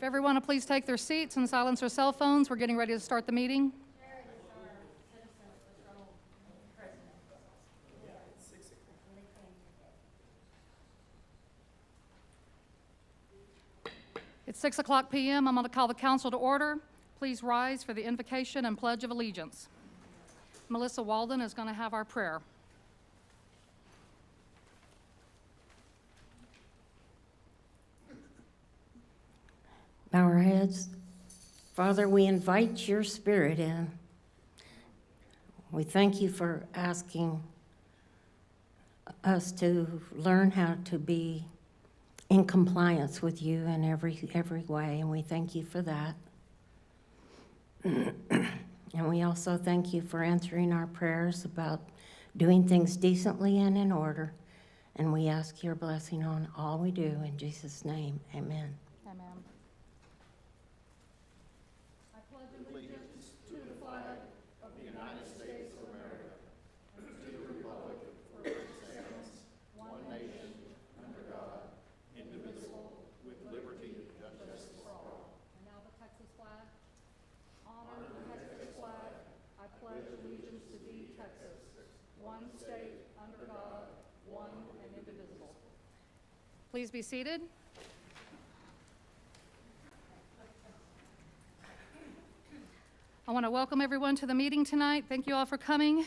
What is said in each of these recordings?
everyone to please take their seats and silence their cell phones. We're getting ready to start the meeting. It's 6:00 p.m. I'm going to call the council to order. Please rise for the invocation and pledge of allegiance. Melissa Walden is going to have our prayer. Bow our heads. Father, we invite your spirit in. We thank you for asking us to learn how to be in compliance with you in every way, and we thank you for that. And we also thank you for answering our prayers about doing things decently and in order. And we ask your blessing on all we do. In Jesus' name, amen. Amen. I pledge allegiance to the flag of the United States of America and to the republic for which it stands, one nation, under God, indivisible, with liberty and justice for all. And now the Texas flag. Honor the Texas flag. I pledge allegiance to thee, Texas, one state, under God, one and indivisible. Please be seated. I want to welcome everyone to the meeting tonight. Thank you all for coming.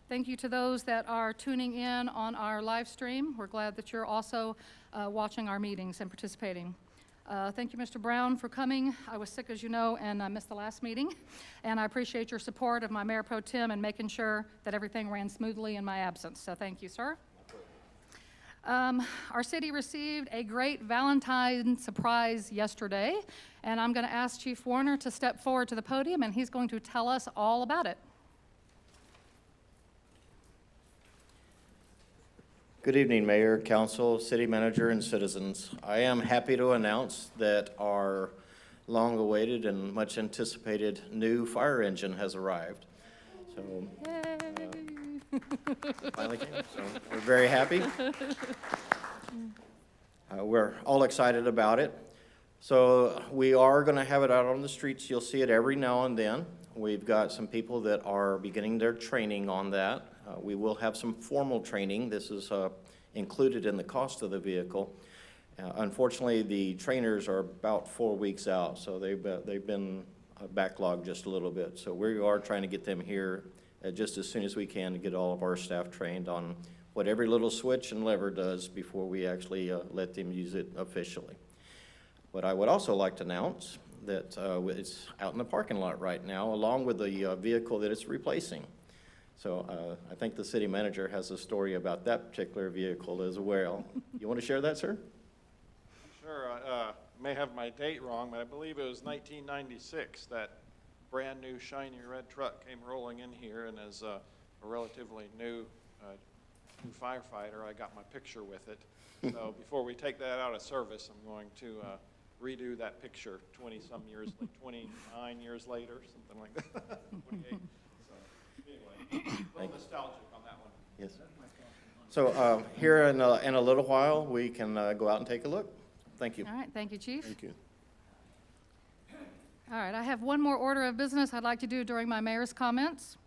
Thank you to those that are tuning in on our live stream. We're glad that you're also watching our meetings and participating. Thank you, Mr. Brown, for coming. I was sick, as you know, and I missed the last meeting. And I appreciate your support of my Mayor Pro Tem and making sure that everything ran smoothly in my absence. So thank you, sir. Our city received a great Valentine's surprise yesterday, and I'm going to ask Chief Warner to step forward to the podium, and he's going to tell us all about it. Good evening, Mayor, Council, City Manager, and citizens. I am happy to announce that our long-awaited and much anticipated new fire engine has arrived. So, finally came, so we're very happy. We're all excited about it. So we are going to have it out on the streets. You'll see it every now and then. We've got some people that are beginning their training on that. We will have some formal training. This is included in the cost of the vehicle. Unfortunately, the trainers are about 4 weeks out, so they've been backlogged just a little bit. So we are trying to get them here just as soon as we can to get all of our staff trained on what every little switch and lever does before we actually let them use it officially. What I would also like to announce that it's out in the parking lot right now, along with the vehicle that it's replacing. So I think the city manager has a story about that particular vehicle as well. You want to share that, sir? Sure. I may have my date wrong, but I believe it was 1996 that brand new shiny red truck came rolling in here, and as a relatively new firefighter, I got my picture with it. So before we take that out of service, I'm going to redo that picture 20-some years, like 29 years later, something like that. 28. So anyway, a little nostalgic on that one. Yes. So here in a little while, we can go out and take a look. Thank you. All right, thank you, Chief. Thank you. All right, I have one more order of business I'd like to do during my mayor's comments.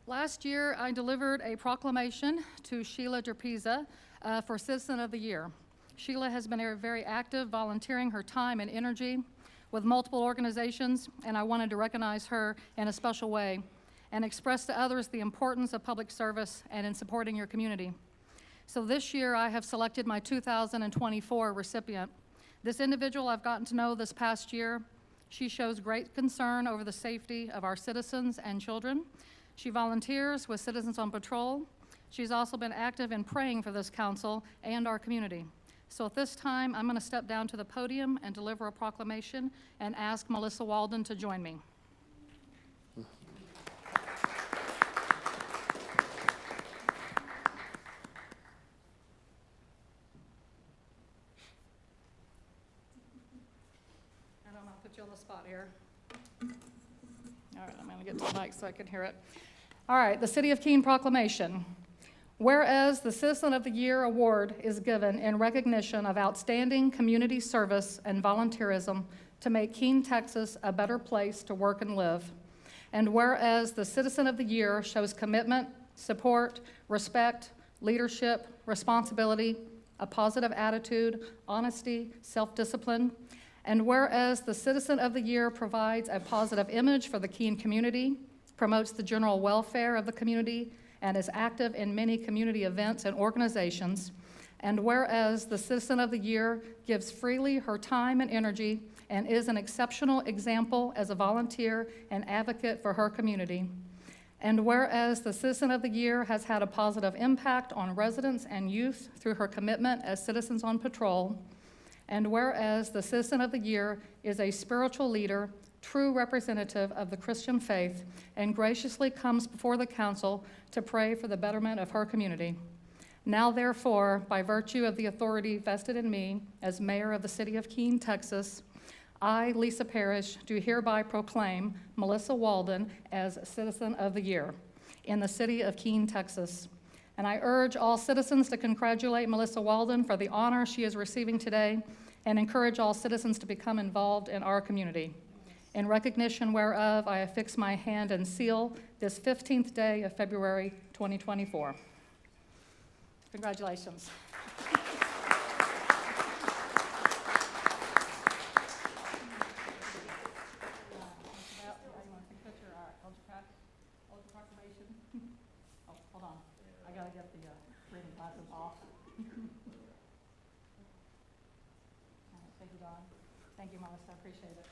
Last year, I delivered a proclamation to Sheila Derpiza for Citizen of the Year. Sheila has been very active, volunteering her time and energy with multiple organizations, and I wanted to recognize her in a special way and express to others the importance of public service and in supporting your community. So this year, I have selected my 2024 recipient. This individual I've gotten to know this past year. She shows great concern over the safety of our citizens and children. She volunteers with Citizens on Patrol. She's also been active in praying for this council and our community. So at this time, I'm going to step down to the podium and deliver a proclamation and ask Melissa Walden to join me. On the spot here. All right, I'm going to get to the mic so I can hear it. All right, the City of Keene proclamation. Whereas the Citizen of the Year Award is given in recognition of outstanding community service and volunteerism to make Keene, Texas a better place to work and live. And whereas the Citizen of the Year shows commitment, support, respect, leadership, responsibility, a positive attitude, honesty, self-discipline, and whereas the Citizen of the Year provides a positive image for the Keene community, promotes the general welfare of the community, and is active in many community events and organizations, and whereas the Citizen of the Year gives freely her time and energy and is an exceptional example as a volunteer and advocate for her community, and whereas the Citizen of the Year has had a positive impact on residents and youth through her commitment as citizens on patrol, and whereas the Citizen of the Year is a spiritual leader, true representative of the Christian faith, and graciously comes before the council to pray for the betterment of her community. Now therefore, by virtue of the authority vested in me as mayor of the city of Keene, Texas, I, Lisa Parrish, do hereby proclaim Melissa Walden as Citizen of the Year in the city of Keene, Texas. And I urge all citizens to congratulate Melissa Walden for the honor she is receiving today and encourage all citizens to become involved in our community. In recognition whereof, I affix my hand and seal this 15th day of February 2024. Congratulations. Hold on. I gotta get the reading glasses off. Thank you, Don. Thank you, Melissa. I appreciate it.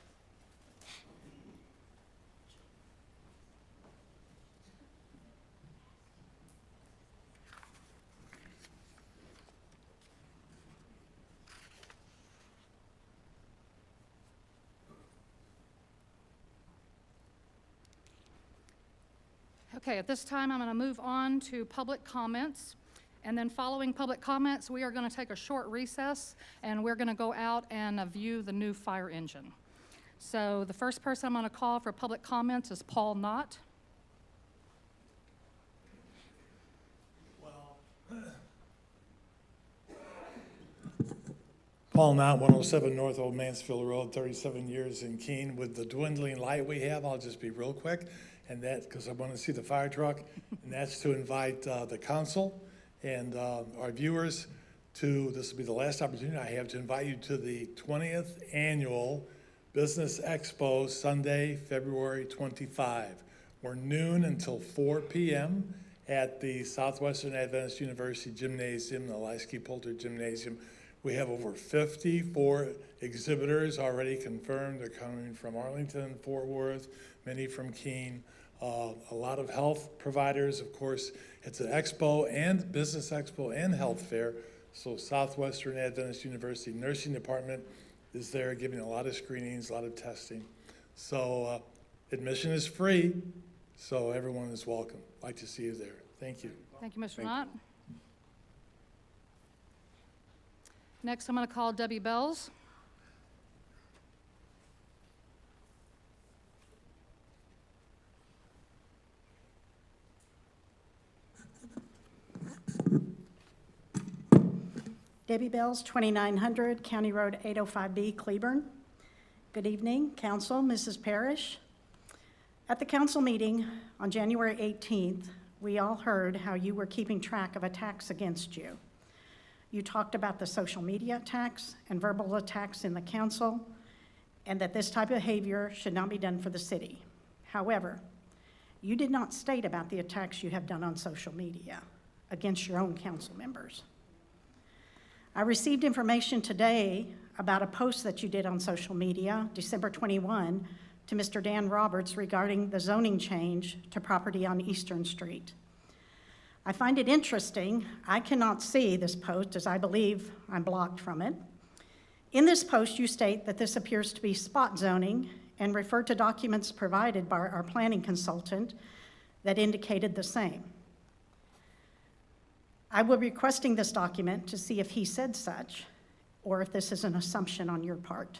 Okay, at this time, I'm going to move on to public comments. And then following public comments, we are going to take a short recess, and we're going to go out and view the new fire engine. So the first person I'm going to call for public comments is Paul Knott. Paul Knott, 107 North Old Mansfield Road, 37 years in Keene. With the dwindling light we have, I'll just be real quick, and that, because I want to see the fire truck, and that's to invite the council and our viewers to, this will be the last opportunity I have to invite you to the 20th Annual Business Expo, Sunday, February 25. We're noon until 4 p.m. at the Southwestern Adventist University Gymnasium, the Lasky Poulter Gymnasium. We have over 54 exhibitors already confirmed. They're coming from Arlington, Fort Worth, many from Keene. A lot of health providers, of course. It's an expo and business expo and health fair. So Southwestern Adventist University Nursing Department is there giving a lot of screenings, a lot of testing. So admission is free, so everyone is welcome. I'd like to see you there. Thank you. Thank you, Mr. Knott. Next, I'm going to call Debbie Bells. Debbie Bells, 2900 County Road 805B, Cleburne. Good evening, Council, Mrs. Parrish. At the council meeting on January 18th, we all heard how you were keeping track of attacks against you. You talked about the social media attacks and verbal attacks in the council, and that this type of behavior should not be done for the city. However, you did not state about the attacks you have done on social media against your own council members. I received information today about a post that you did on social media, December 21, to Mr. Dan Roberts regarding the zoning change to property on Eastern Street. I find it interesting. I cannot see this post as I believe I'm blocked from it. In this post, you state that this appears to be spot zoning and refer to documents provided by our planning consultant that indicated the same. I will be requesting this document to see if he said such or if this is an assumption on your part.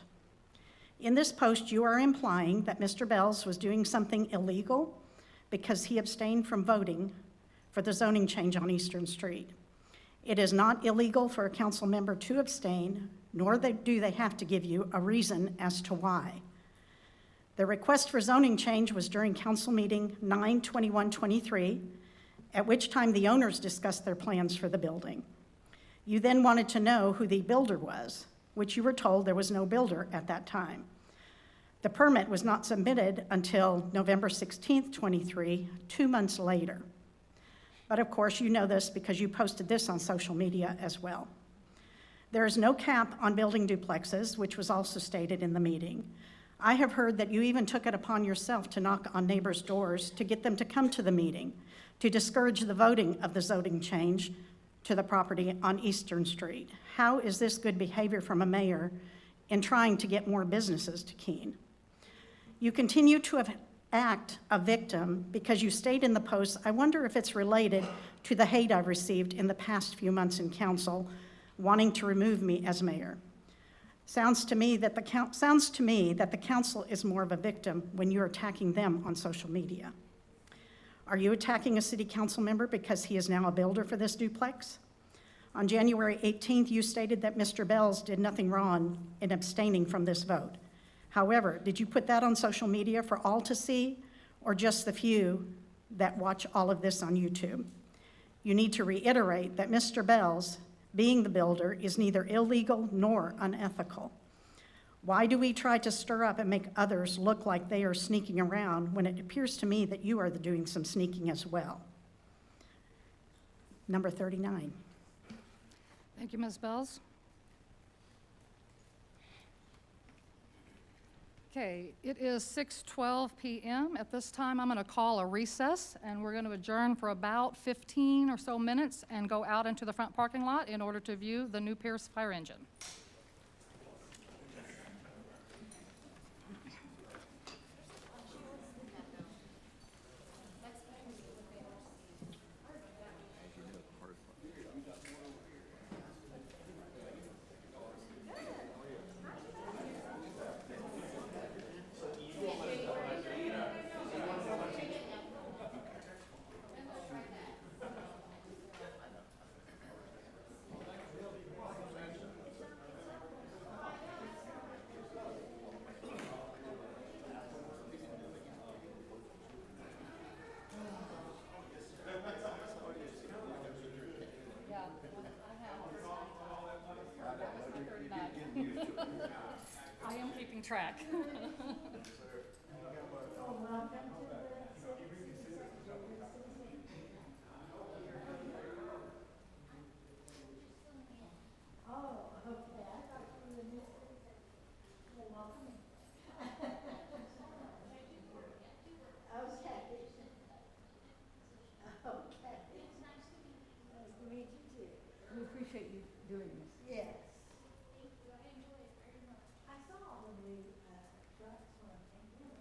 In this post, you are implying that Mr. Bells was doing something illegal because he abstained from voting for the zoning change on Eastern Street. It is not illegal for a council member to abstain, nor do they have to give you a reason as to why. The request for zoning change was during council meeting 9/21/23, at which time the owners discussed their plans for the building. You then wanted to know who the builder was, which you were told there was no builder at that time. The permit was not submitted until November 16th, 23, 2 months later. But of course, you know this because you posted this on social media as well. There is no cap on building duplexes, which was also stated in the meeting. I have heard that you even took it upon yourself to knock on neighbors' doors to get them to come to the meeting, to discourage the voting of the zoning change to the property on Eastern Street. How is this good behavior from a mayor in trying to get more businesses to Keene? You continue to act a victim because you state in the post, I wonder if it's related to the hate I've received in the past few months in council, wanting to remove me as mayor. Sounds to me that the council is more of a victim when you're attacking them on social media. Are you attacking a city council member because he is now a builder for this duplex? On January 18th, you stated that Mr. Bells did nothing wrong in abstaining from this vote. However, did you put that on social media for all to see, or just the few that watch all of this on YouTube? You need to reiterate that Mr. Bells, being the builder, is neither illegal nor unethical. Why do we try to stir up and make others look like they are sneaking around when it appears to me that you are doing some sneaking as well? Number 39. Thank you, Ms. Bells. Okay, it is 6:12 p.m. At this time, I'm going to call a recess, and we're going to adjourn for about 15 or so minutes and go out into the front parking lot in order to view the new Pierce fire engine. I am keeping track. We appreciate you doing this. Yes. I saw all the new trucks when I came in.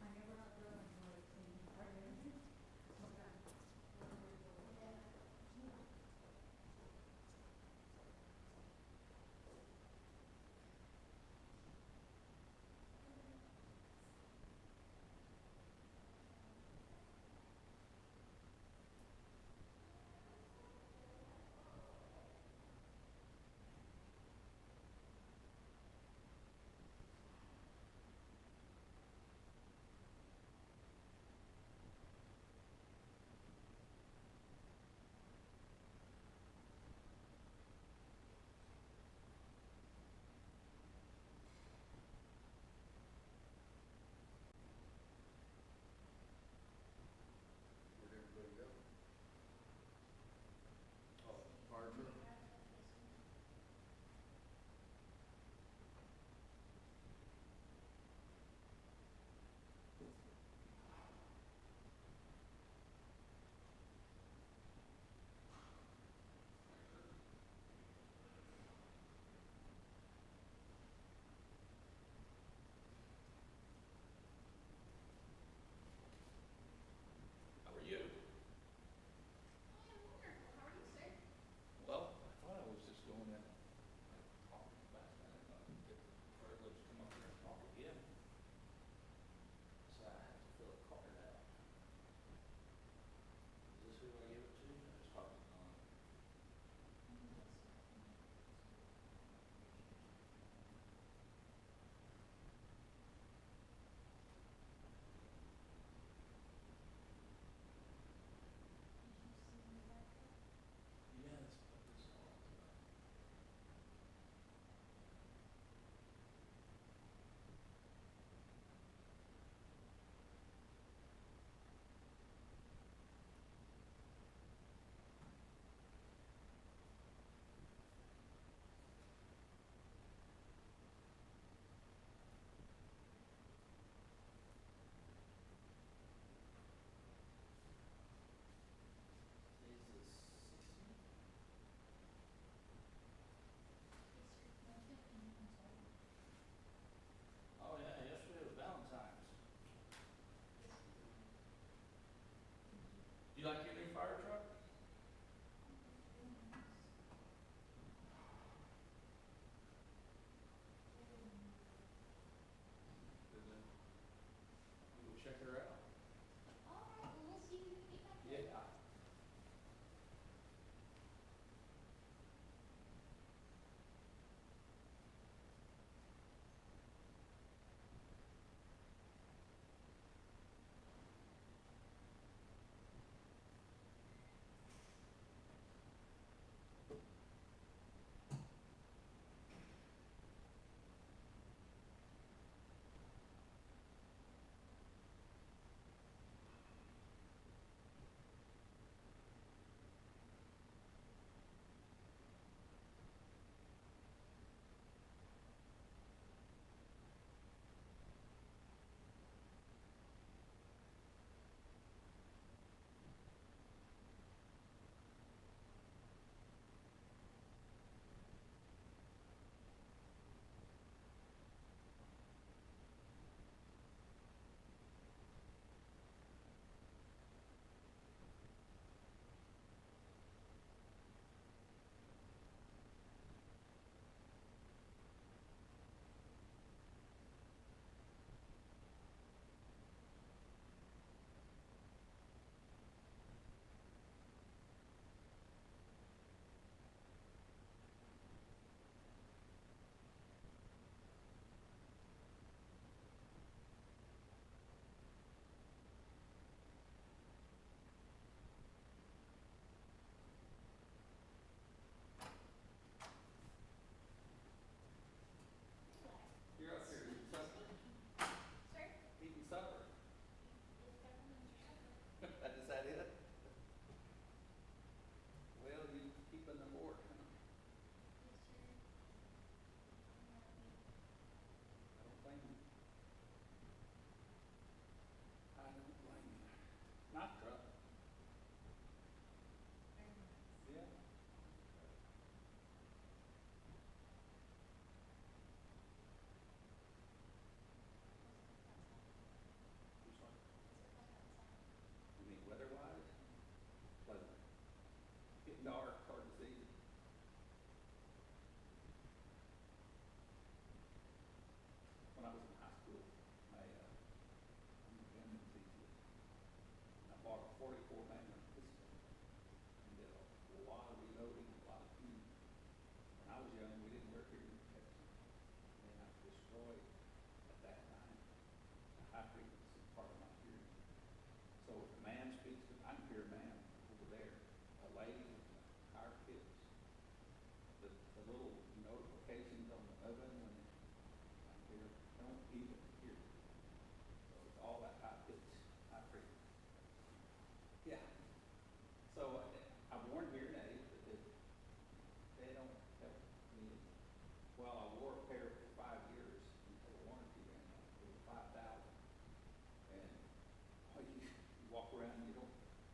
I never have driven one of these.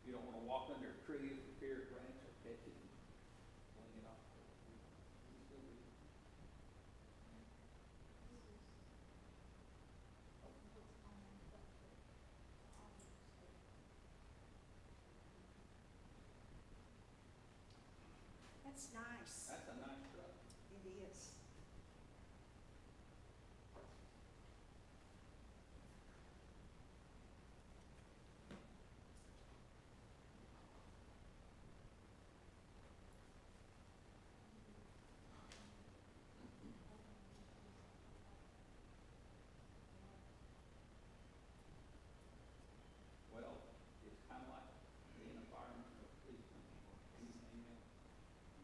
You don't wanna walk under a tree if the fear branch will catch it and fling it off. That's nice. That's a nice truck. It is. Well, it's kind of like being a fireman or a policeman. Amen.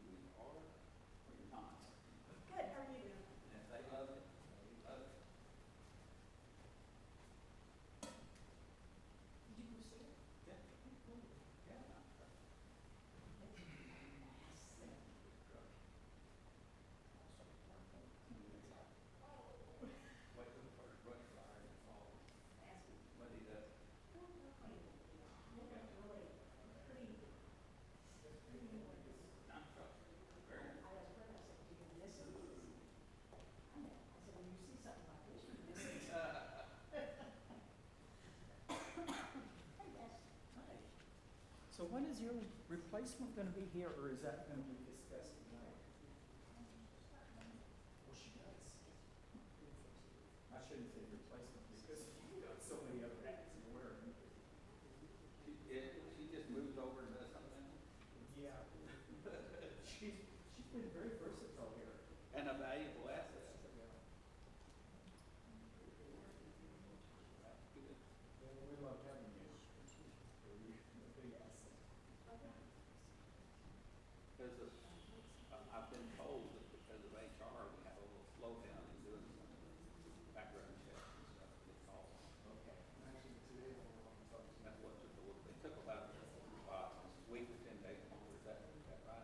You either are or you're not. Good, how are you doing? And if they love it, they love it. Did you go see it? Yeah. Yeah. Nice truck. Wait till the first brush fire and fall. But he does. Nice truck. Very nice. So when is your replacement gonna be here, or is that gonna be discussed tonight? Well, she does. I shouldn't say replacement, because you've got so many other hats you're wearing. She just moved over and does something. Yeah. She's been very versatile here. And a valuable asset. Good. Well, we love having you. You're a big asset. There's a, I've been told that because of HR, we have a little slowdown in doing some background checks and stuff. It's all, Okay. Actually, today, that's what took a little, it took about a week to 10 days. Is that right?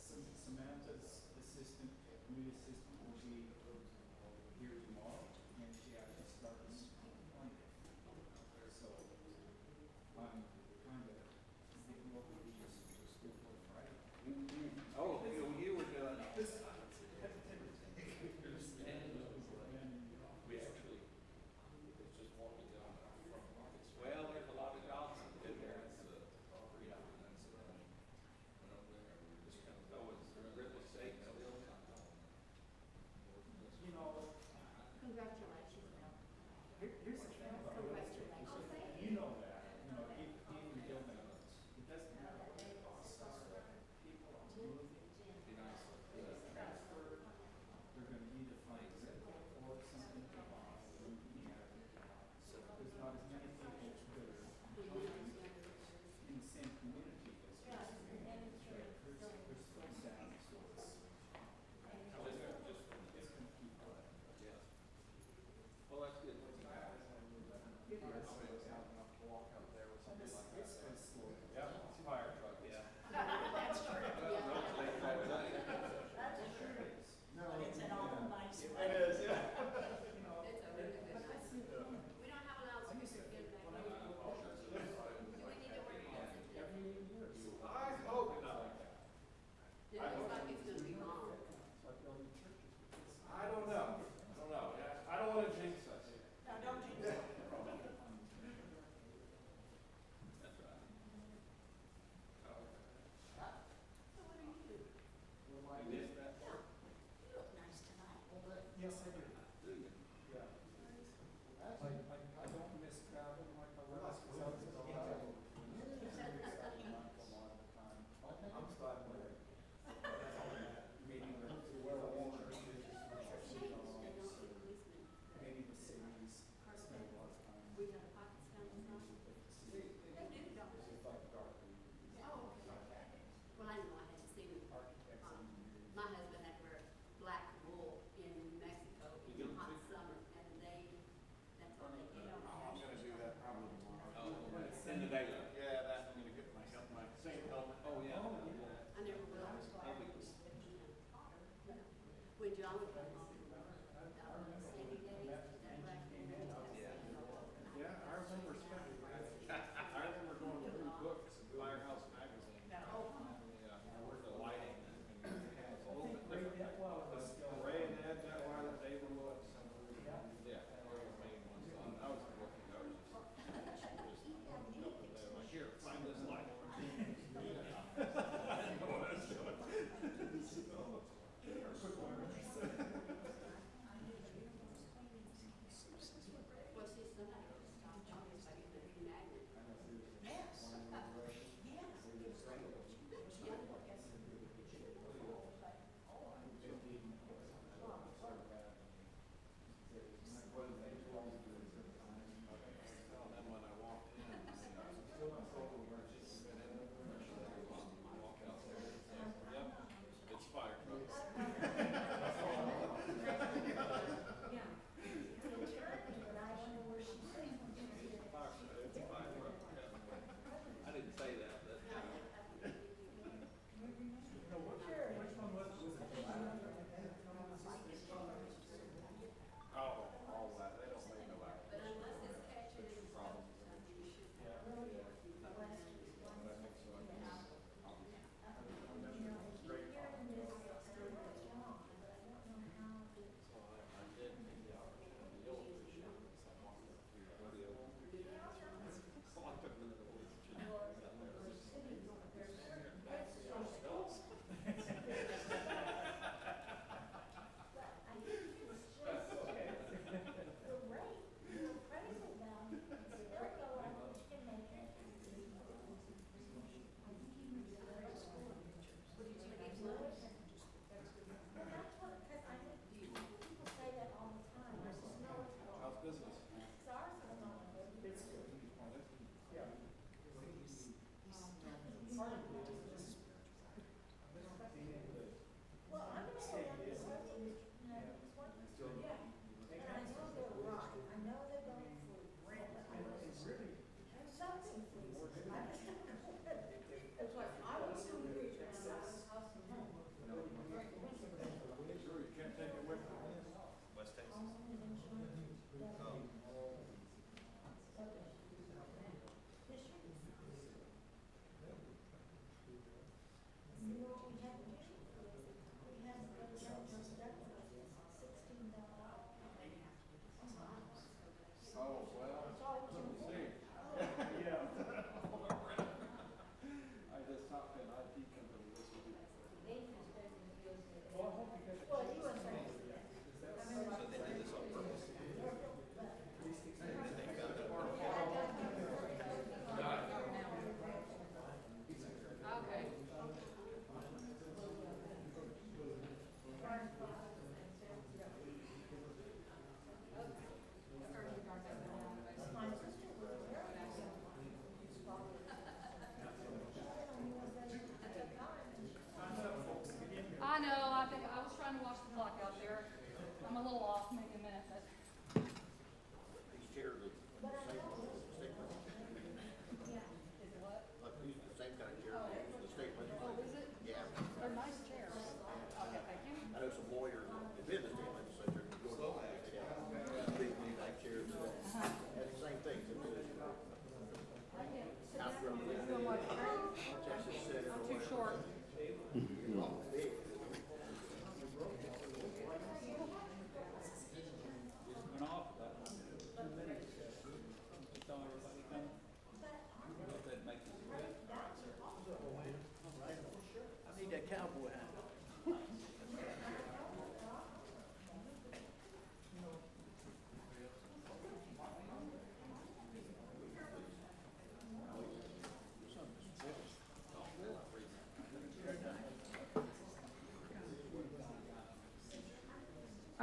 Samantha's assistant, new assistant, will be here tomorrow, and she actually starts on the 20th. So I'm kind of getting over the school for Friday. Oh, you were doing, we actually, it's just walking down from Market. Well, there's a lot of jobs to do there. So it's real estate still. You know, Congratulations, Bill. here's the thing about Congratulations. you know that, even building, it doesn't matter what the costs are. People are moving, transfer, they're gonna need to find or something to buy. So there's not as many people that are in the same community as there used to be. There's still sad, so it's gonna keep going. Yeah. Well, that's good. It is. Walk up there with something like that. It's gonna slow down. Yeah, it's a fire truck. Yeah. That's true. That's true. No, But it's an all nice It way. is, yeah. you know, It's a really good nice. We don't have a loudspeaker in back when I here. was Do we need to work on it? every 8 years. I hope not. It looks like it's gonna be long. It's like building churches. I don't know. I don't know. I don't want to jinx us. Now, don't you do it. That's right. So what do you do? You missed that part? You look nice tonight. Yes, I do. Do you? Yeah. I don't miss traveling like I was, because I was in Ohio. I'm glad we're meeting with maybe the cities, spend a lot of time. We got a pockets down the front. They do, don't they? It's like dark Oh, okay. Well, I know I had to see them. architects and engineers. My husband had to wear black wool in Mexico in the hot summer, and that's all they get. I'm gonna do that probably tomorrow. Oh, in the daylight. Yeah, that, I'm gonna get my same helmet. Oh, yeah. I never will. When John would come home, Sandy days, that black wool. Yeah. Yeah, I remember spending, I remember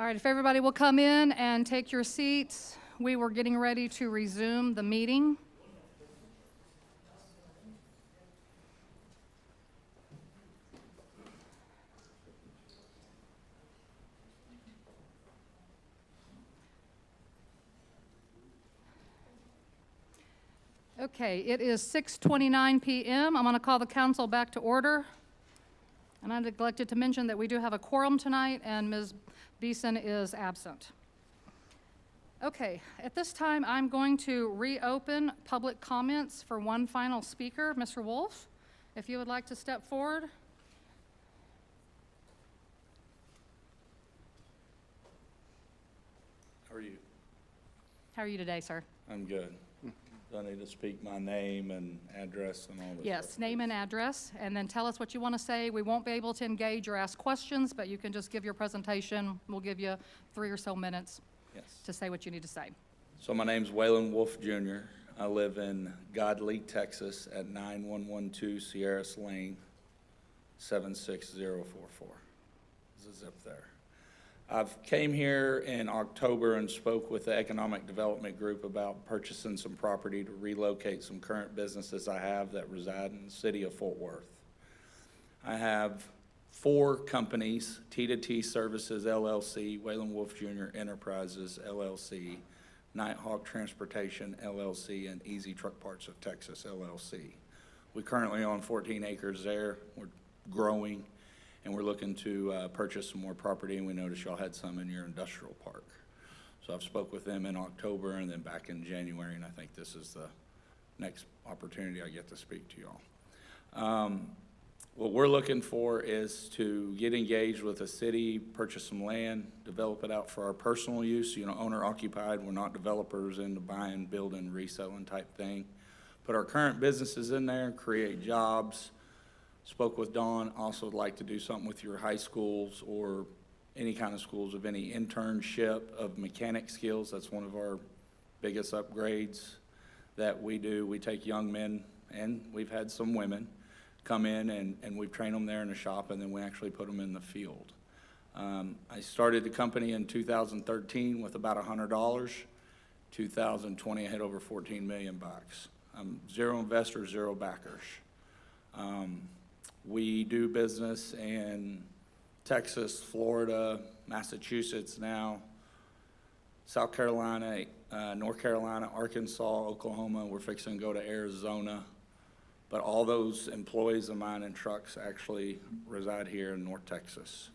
All right, if everybody will come in and take your seats, we were getting ready to resume the meeting. Okay, it is 6:29 PM. I'm going to call the council back to order. And I neglected to mention that we do have a quorum tonight, and Ms. Beeson is absent. Okay, at this time, I'm going to reopen public comments for one final speaker. Mr. Wolf, if you would like to step forward. How are you? How are you today, sir? I'm good. Do I need to speak my name and address and all this? Yes, stuff? name and address, and then tell us what you want to say. We won't be able to engage or ask questions, but you can just give your presentation. We'll give you 3 or so minutes Yes. to say what you need to say. So my name's Waylon Wolf Jr. I live in Godley, Texas at 9112 Sierras Lane, 76044. There's a zip there. I've came here in October and spoke with the Economic Development Group about purchasing some property to relocate some current businesses I have that reside in the city of Fort Worth. I have 4 companies: T2T Services LLC, Waylon Wolf Jr. Enterprises LLC, Nighthawk Transportation LLC, and Easy Truck Parts of Texas LLC. We currently own 14 acres there. We're growing, and we're looking to purchase some more property, and we noticed y'all had some in your industrial park. So I've spoke with them in October and then back in January, and I think this is the next opportunity I get to speak to y'all. What we're looking for is to get engaged with the city, purchase some land, develop it out for our personal use, owner occupied. We're not developers into buying, building, reselling type thing. Put our current businesses in there, create jobs. Spoke with Dawn, also would like to do something with your high schools or any kind of schools of any internship of mechanic skills. That's one of our biggest upgrades that we do. We take young men, and we've had some women, come in and we train them there in the shop, and then we actually put them in the field. I started the company in 2013 with about $100. 2020, I had over 14 million bucks. Zero investors, zero backers. We do business in Texas, Florida, Massachusetts now, South Carolina, North Carolina, Arkansas, Oklahoma. We're fixing to go to Arizona. But all those employees of mine in trucks actually reside here in North Texas.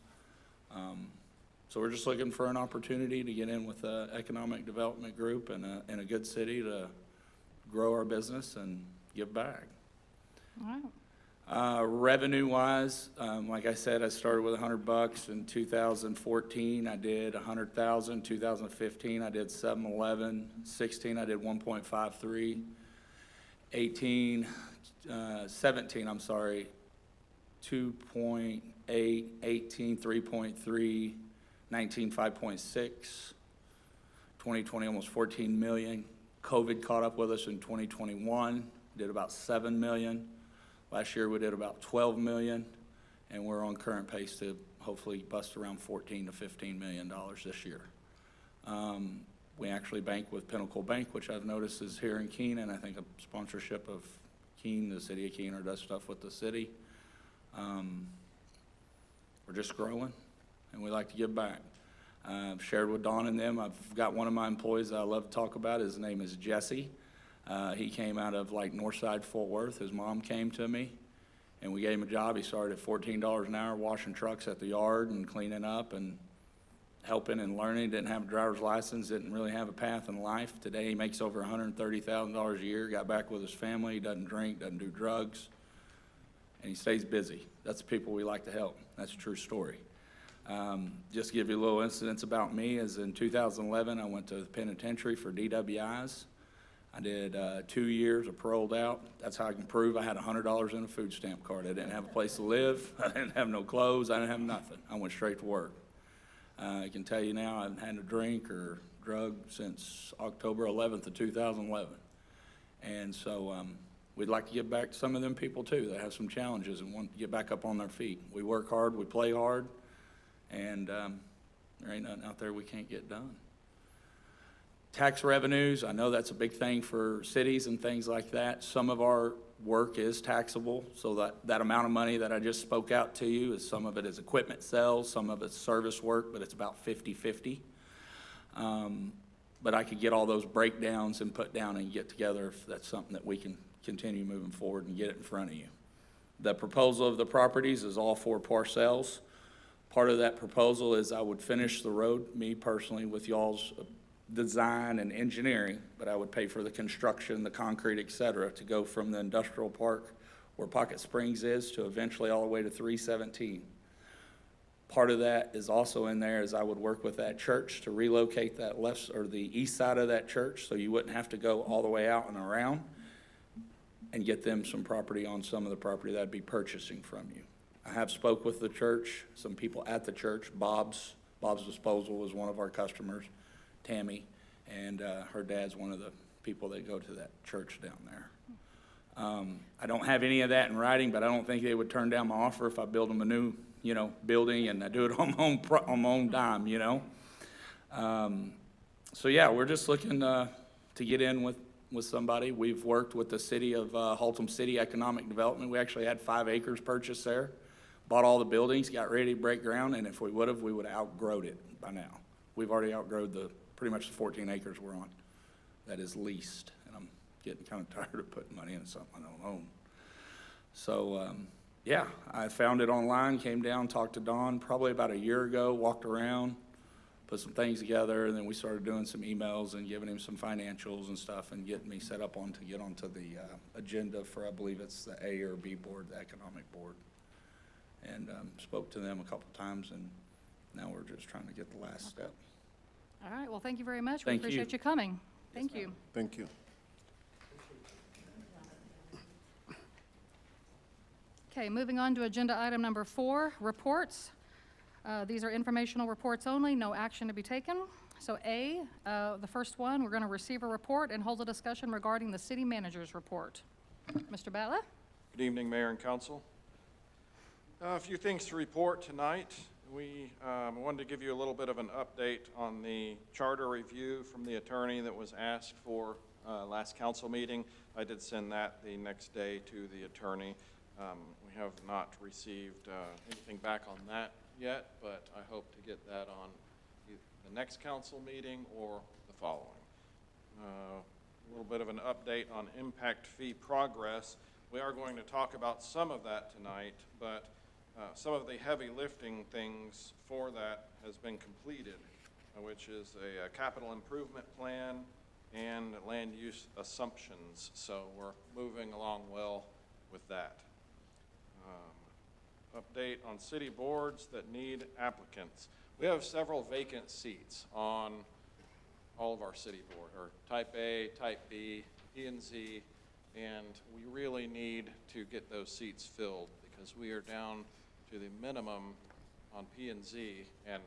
So we're just looking for an opportunity to get in with the Economic Development Group in a good city to grow our business and give back. All right. Revenue-wise, like I said, I started with $100 in 2014. I did 100,000. 2015, I did 711. 16, I did 1.53. 17, I'm sorry, 2.8. 18, 3.3. 19, 5.6. 2020, almost 14 million. COVID caught up with us in 2021. Did about 7 million. Last year we did about 12 million, and we're on current pace to hopefully bust around 14 to 15 million dollars this year. We actually bank with Pinnacle Bank, which I've noticed is here in Keene, and I think a sponsorship of Keene, the city of Keene, or does stuff with the city. We're just growing, and we like to give back. I've shared with Dawn and them. I've got one of my employees that I love to talk about. His name is Jesse. He came out of like Northside Fort Worth. His mom came to me, and we gave him a job. He started at $14 an hour washing trucks at the yard and cleaning up and helping and learning. Didn't have a driver's license, didn't really have a path in life. Today he makes over $130,000 a year, got back with his family, he doesn't drink, doesn't do drugs, and he stays busy. That's the people we like to help. That's a true story. Just to give you a little incidents about me, is in 2011 I went to the penitentiary for DWIs. I did 2 years, I paroled out. That's how I can prove I had $100 in a food stamp card. I didn't have a place to live, I didn't have no clothes, I didn't have nothing. I went straight to work. I can tell you now I haven't had a drink or drug since October 11th of 2011. And so we'd like to give back to some of them people too that have some challenges and want to get back up on their feet. We work hard, we play hard, and There ain't nothing out there we can't get done. Tax revenues, I know that's a big thing for cities and things like that. Some of our work is taxable, so that amount of money that I just spoke out to you, is some of it is equipment sales, some of it's service work, but it's about 50-50. But I could get all those breakdowns and put down and get together if that's something that we can continue moving forward and get it in front of you. The proposal of the properties is all 4 parcels. Part of that proposal is I would finish the road, me personally, with y'all's design and engineering, but I would pay for the construction, the concrete, et cetera, to go from the industrial park where Pocket Springs is to eventually all the way to 317. Part of that is also in there is I would work with that church to relocate that left or the east side of that church so you wouldn't have to go all the way out and around, and get them some property on some of the property that I'd be purchasing from you. I have spoke with the church, some people at the church. Bob's Disposal was one of our customers, Tammy, and her dad's one of the people that go to that church down there. I don't have any of that in writing, but I don't think they would turn down my offer if I build them a new, building, and I do it on my own dime, So yeah, we're just looking to get in with somebody. We've worked with the city of Haltom City Economic Development. We actually had 5 acres purchased there, bought all the buildings, got ready to break ground, and if we would have outgrown it by now. We've already outgrown pretty much the 14 acres we're on that is leased, and I'm getting kind of tired of putting money into something I don't own. So, yeah, I found it online, came down, talked to Don probably about a year ago, walked around, put some things together, and then we started doing some emails and giving him some financials and stuff and getting me set up to get onto the agenda for, I believe it's the A or B board, the economic board. And spoke to them a couple times, and now we're just trying to get the last step. All right, well, thank you very much. Thank We appreciate you. you coming. Thank you. Thank you. Okay, moving on to agenda item number 4, reports. These are informational reports only, no action to be taken. So A, the first one, we're going to receive a report and hold a discussion regarding the city manager's report. Mr. Batla? Good evening, Mayor and Council. A few things to report tonight. We wanted to give you a little bit of an update on the charter review from the attorney that was asked for last council meeting. I did send that the next day to the attorney. We have not received anything back on that yet, but I hope to get that on the next council meeting or the following. A little bit of an update on impact fee progress. We are going to talk about some of that tonight, but some of the heavy lifting things for that has been completed, which is a capital improvement plan and land use assumptions. So we're moving along well with that. Update on city boards that need applicants. We have several vacant seats on all of our city board, or type A, type B, E and Z, and we really need to get those seats filled because we are down to the minimum on P and Z, and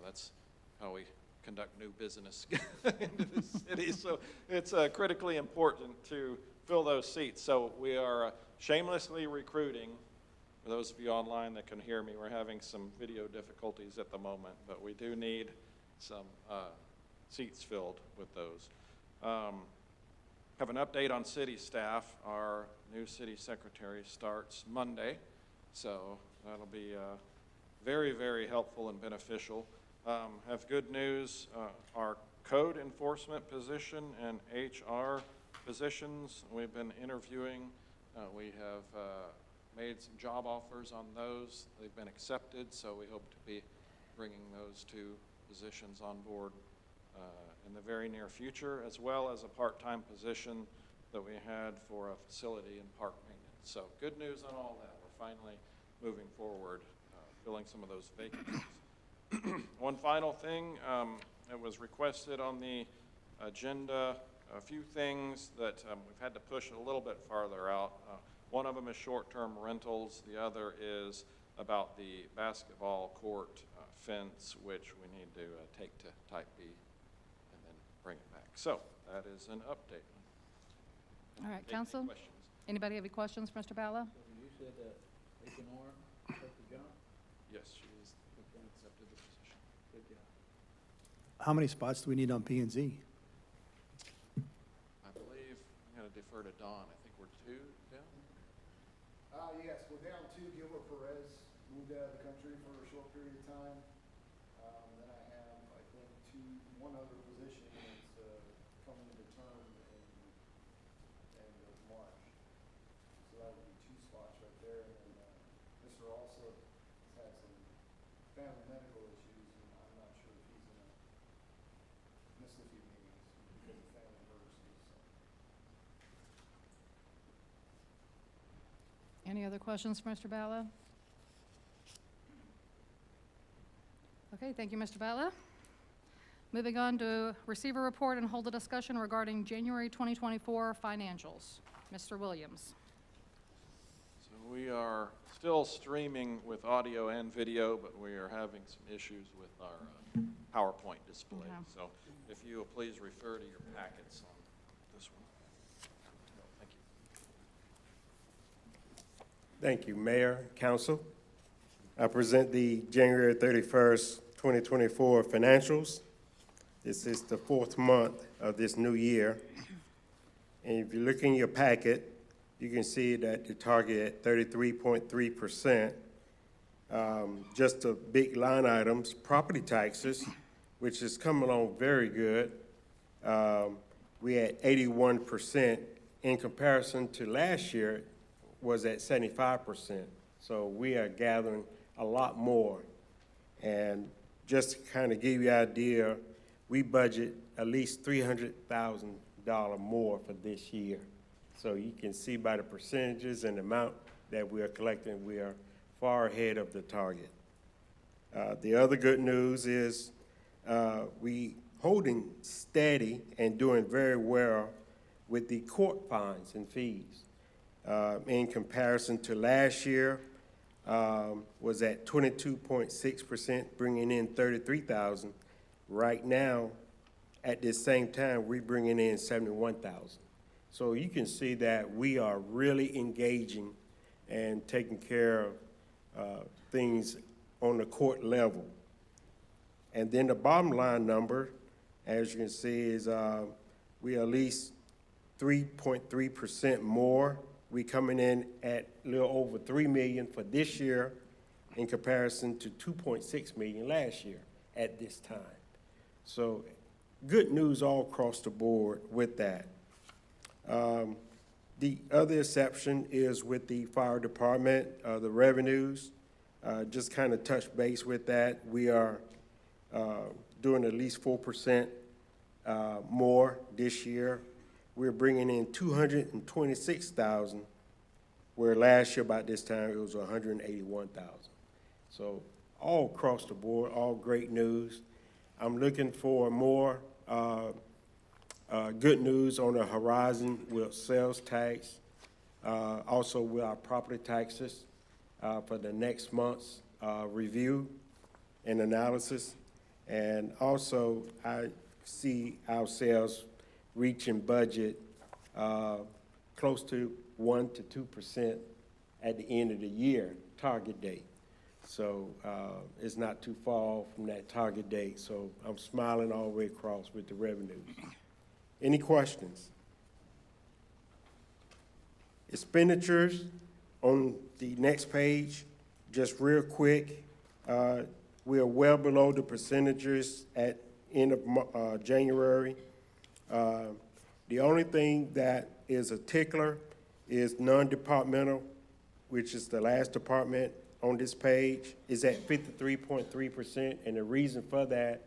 that's how we conduct new business into the city. So it's critically important to fill those seats. So we are shamelessly recruiting. For those of you online that can hear me, we're having some video difficulties at the moment, but we do need some seats filled with those. Have an update on city staff. Our new city secretary starts Monday, so that'll be very, very helpful and beneficial. Have good news. Our code enforcement position and HR positions, we've been interviewing. We have made some job offers on those. They've been accepted, so we hope to be bringing those 2 positions on board in the very near future, as well as a part-time position that we had for a facility and park maintenance. So good news on all that. We're finally moving forward, filling some of those vacancies. One final thing, it was requested on the agenda, a few things that we've had to push a little bit farther out. One of them is short-term rentals. The other is about the basketball court fence, which we need to take to type B and then bring it back. So that is an update. All right, Take any council? questions. Anybody have any questions for Mr. Batla? You said H&R took the job? Yes, she is accepted the position. Good job. How many spots do we need on P and Z? I believe, I'm gonna defer to Don, I think we're 2 down? Yes, we're down to Gilbert Perez, moved out of the country for a short period of time. Then I have, I think, one other position that's, coming to term in end of March. So that would be 2 spots right there. And then, Mr. also has had some family medical issues, and I'm not sure if he's gonna miss a few meetings because of family emergencies, so. Any other questions for Mr. Bala? Okay, thank you, Mr. Bala. Moving on to receive a report and hold a discussion regarding January 2024 financials. Mr. Williams. So we are still streaming with audio and video, but we are having some issues with our PowerPoint display. Okay. So if you will please refer to your packets on this one. Thank you. Thank you, Mayor, Council. I present the January 31st, 2024 financials. This is the 4th month of this new year. And if you look in your packet, you can see that the target at 33.3%. Just the big line items, property taxes, which is coming along very good. We at 81% in comparison to last year was at 75%. So we are gathering a lot more. And just to kind of give you an idea, we budget at least $300,000 more for this year. So you can see by the percentages and the amount that we are collecting, we are far ahead of the target. The other good news is we holding steady and doing very well with the court fines and fees. In comparison to last year, was at 22.6%, bringing in $33,000. Right now, at this same time, we're bringing in $71,000. So you can see that we are really engaging and taking care of things on the court level. And then the bottom line number, as you can see, is we at least 3.3% more. We coming in at a little over $3 million for this year in comparison to $2.6 million last year at this time. So good news all across the board with that. The other exception is with the fire department, the revenues. Just kind of touch base with that. We are doing at least 4% more this year. We're bringing in $226,000, where last year about this time it was $181,000. So all across the board, all great news. I'm looking for more good news on the horizon with sales tax, also with our property taxes for the next month's review and analysis. And also, I see ourselves reaching budget close to 1 to 2% at the end of the year, target date. So it's not too far from that target date. So I'm smiling all the way across with the revenues. Any questions? Expenditures on the next page, just real quick. We are well below the percentages at end of January. The only thing that is a tickler is non-departmental, which is the last department on this page, is at 53.3%, and the reason for that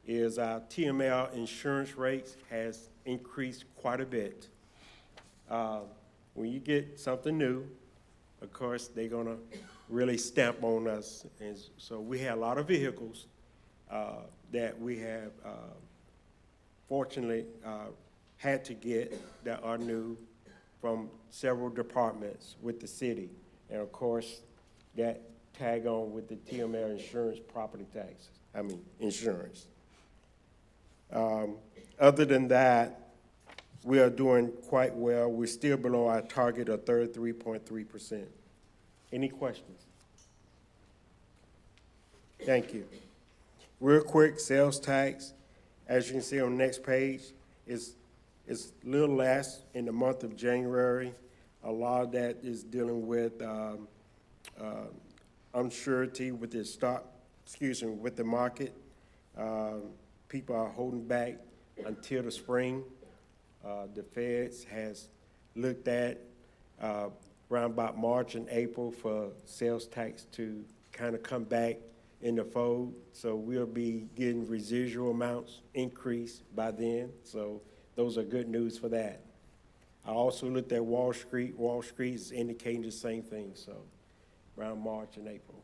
is our TML insurance rates has increased quite a bit. When you get something new, of course, they're gonna really stamp on us, and so we have a lot of vehicles that we have fortunately had to get that are new from several departments with the city. And of course, that tag on with the TML insurance property taxes, insurance. Other than that, we are doing quite well. We're still below our target of 33.3%. Any questions? Thank you. Real quick, sales tax. As you can see on the next page, it's a little less in the month of January. A lot of that is dealing with uncertainty with the with the market. People are holding back until the spring. The Feds has looked at around about March and April for sales tax to kind of come back in the fold. So we'll be getting residual amounts increased by then. So those are good news for that. I also looked at Wall Street. Wall Street is indicating the same thing, so around March and April.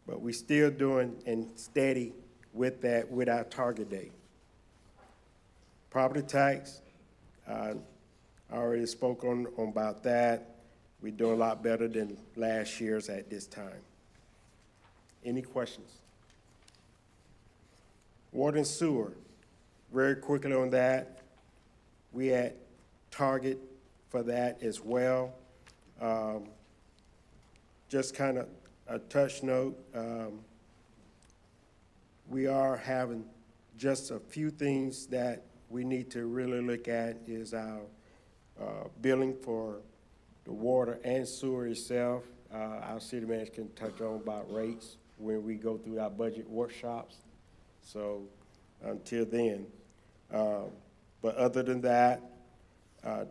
But we're still doing and steady with that with our target date. Property tax, I already spoke on about that. We're doing a lot better than last year's at this time. Any questions? Water and sewer, very quickly on that. We at target for that as well. Just kind of a touch note, we are having just a few things that we need to really look at is our billing for the water and sewer itself. Our city manager can touch on about rates when we go through our budget workshops. So until then. But other than that,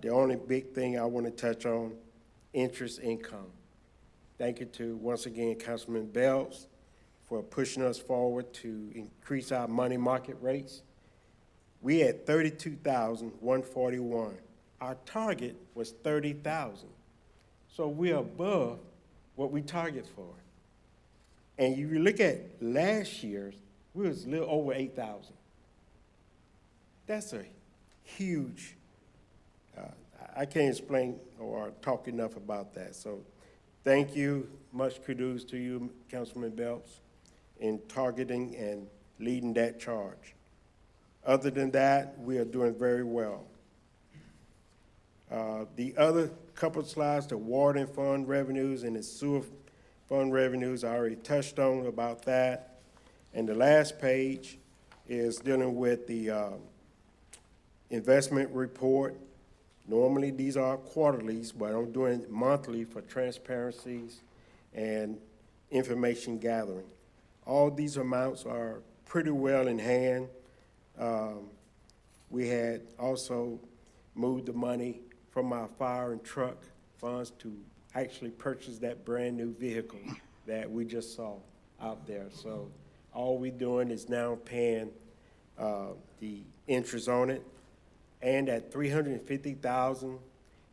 the only big thing I want to touch on, interest income. Thank you to, once again, Councilman Belts for pushing us forward to increase our money market rates. We had 32,141. Our target was 30,000. So we're above what we target for. And you look at last year's, we was a little over 8,000. That's a huge, I can't explain or talk enough about that. So thank you, much kudos to you, Councilman Belts, in targeting and leading that charge. Other than that, we are doing very well. The other couple of slides, the water and fund revenues and the sewer fund revenues, I already touched on about that. And the last page is dealing with the investment report. Normally, these are quarterlies, but I'm doing it monthly for transparencies and information gathering. All these amounts are pretty well in hand. We had also moved the money from our fire and truck funds to actually purchase that brand new vehicle that we just saw out there. So all we're doing is now paying the interest on it. And that $350,000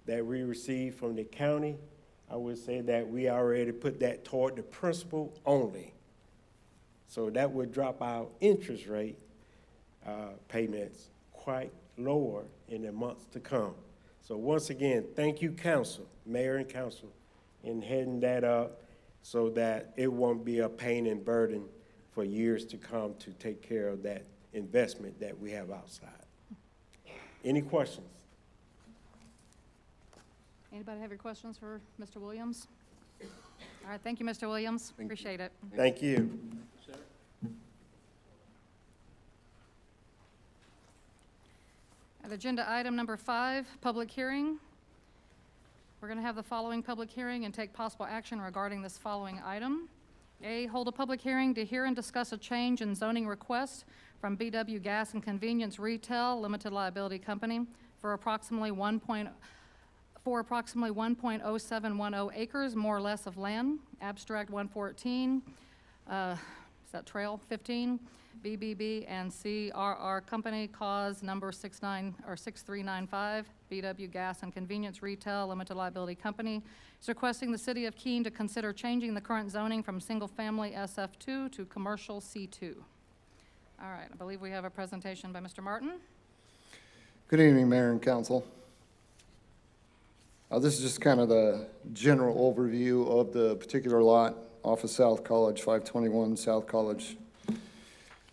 that we received from the county, I would say that we already put that toward the principal only. So that would drop our interest rate payments quite lower in the months to come. So once again, thank you, council, mayor and council, in heading that up so that it won't be a pain and burden for years to come to take care of that investment that we have outside. Any questions? Anybody have any questions for Mr. Williams? All right, thank you, Mr. Williams. Appreciate it. Thank you. At agenda item number 5, public hearing. We're going to have the following public hearing and take possible action regarding this following item. A, hold a public hearing to hear and discuss a change in zoning request from BW Gas and Convenience Retail Limited Liability Company for approximately 1.0710 acres, more or less, of land. Abstract 114, is that Trail 15? BBB and CRR Company, cause number 6395, BW Gas and Convenience Retail Limited Liability Company, is requesting the city of Keene to consider changing the current zoning from single-family SF2 to commercial C2. All right, I believe we have a presentation by Mr. Martin. Good evening, Mayor and Council. This is just kind of the general overview of the particular lot off of South College, 521 South College.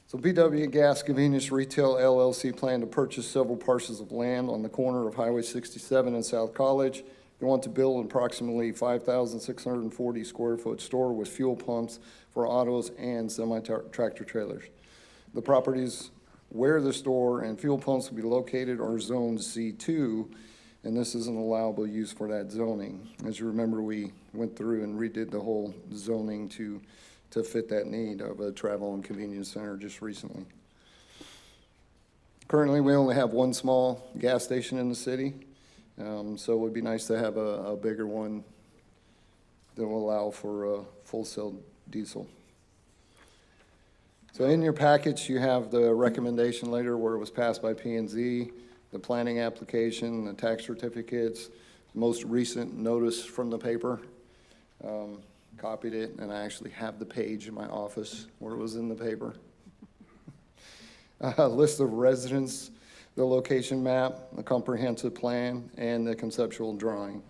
So BW Gas Convenience Retail LLC plan to purchase several parcels of land on the corner of Highway 67 and South College. They want to build an approximately 5,640 square foot store with fuel pumps for autos and semi-tractor trailers. The properties where the store and fuel pumps will be located are zoned C2, and this is an allowable use for that zoning. As you remember, we went through and redid the whole zoning to fit that need of a travel and convenience center just recently. Currently, we only have one small gas station in the city, so it would be nice to have a bigger one that will allow for full-cell diesel. So in your package, you have the recommendation letter where it was passed by P&Z, the planning application, the tax certificates, the most recent notice from the paper. Copied it, and I actually have the page in my office where it was in the paper. A list of residents, the location map, the comprehensive plan, and the conceptual drawing.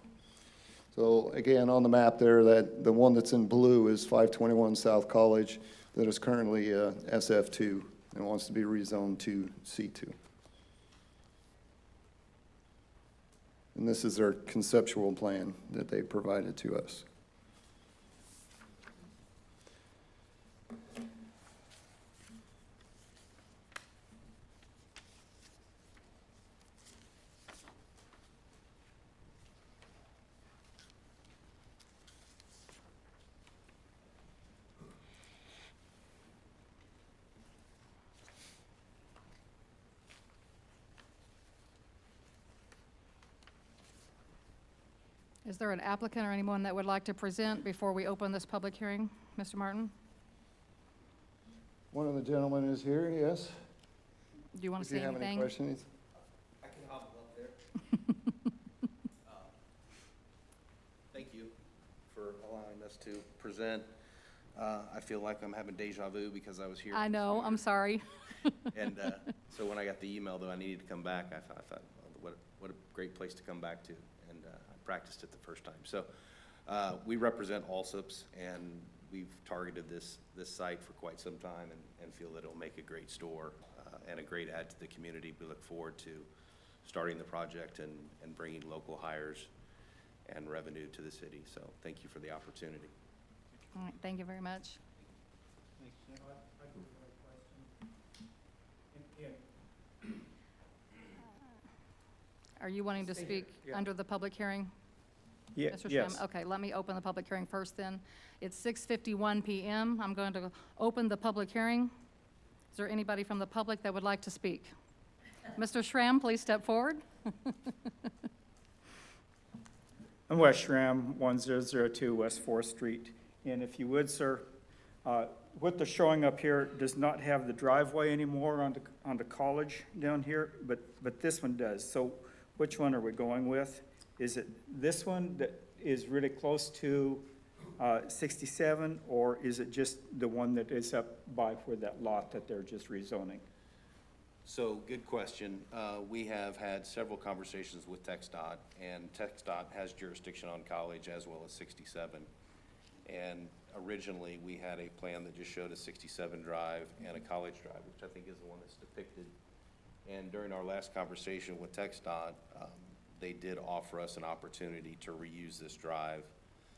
So again, on the map there, that the one that's in blue is 521 South College, that is currently SF2 and wants to be rezoned to C2. And this is their conceptual plan that they provided to us. Is there an applicant or anyone that would like to present before we open this public hearing? Mr. Martin, One of the gentlemen is here, yes? do you want to If you say have any anything? questions. I can hobble up there. Thank you for allowing us to present. I feel like I'm having deja vu because I was here. I know, I'm sorry. And so when I got the email, though, I needed to come back, I thought, well, what a great place to come back to. And I practiced it the first time. So we represent Allsups, and we've targeted this site for quite some time and feel that it'll make a great store and a great add to the community. We look forward to starting the project and bringing local hires and revenue to the city. So thank you for the opportunity. All right, thank you very much. Are you wanting to speak under the public hearing? Mr. Schramm? Okay, let me open the public hearing first then. It's 6:51 PM. I'm going to open the public hearing. Is there anybody from the public that would like to speak? Mr. Schramm, please step forward. I'm Wes Schramm, 1002 West 4th Street. And if you would, sir, what they're showing up here does not have the driveway anymore onto College down here, but this one does. So which one are we going with? Is it this one that is really close to 67, or is it just the one that is up by where that lot that they're just rezoning? So, good question. We have had several conversations with TxDOT, and TxDOT has jurisdiction on College as well as 67. And originally, we had a plan that just showed a 67 drive and a College drive, which I think is the one that's depicted. And during our last conversation with TxDOT, they did offer us an opportunity to reuse this drive.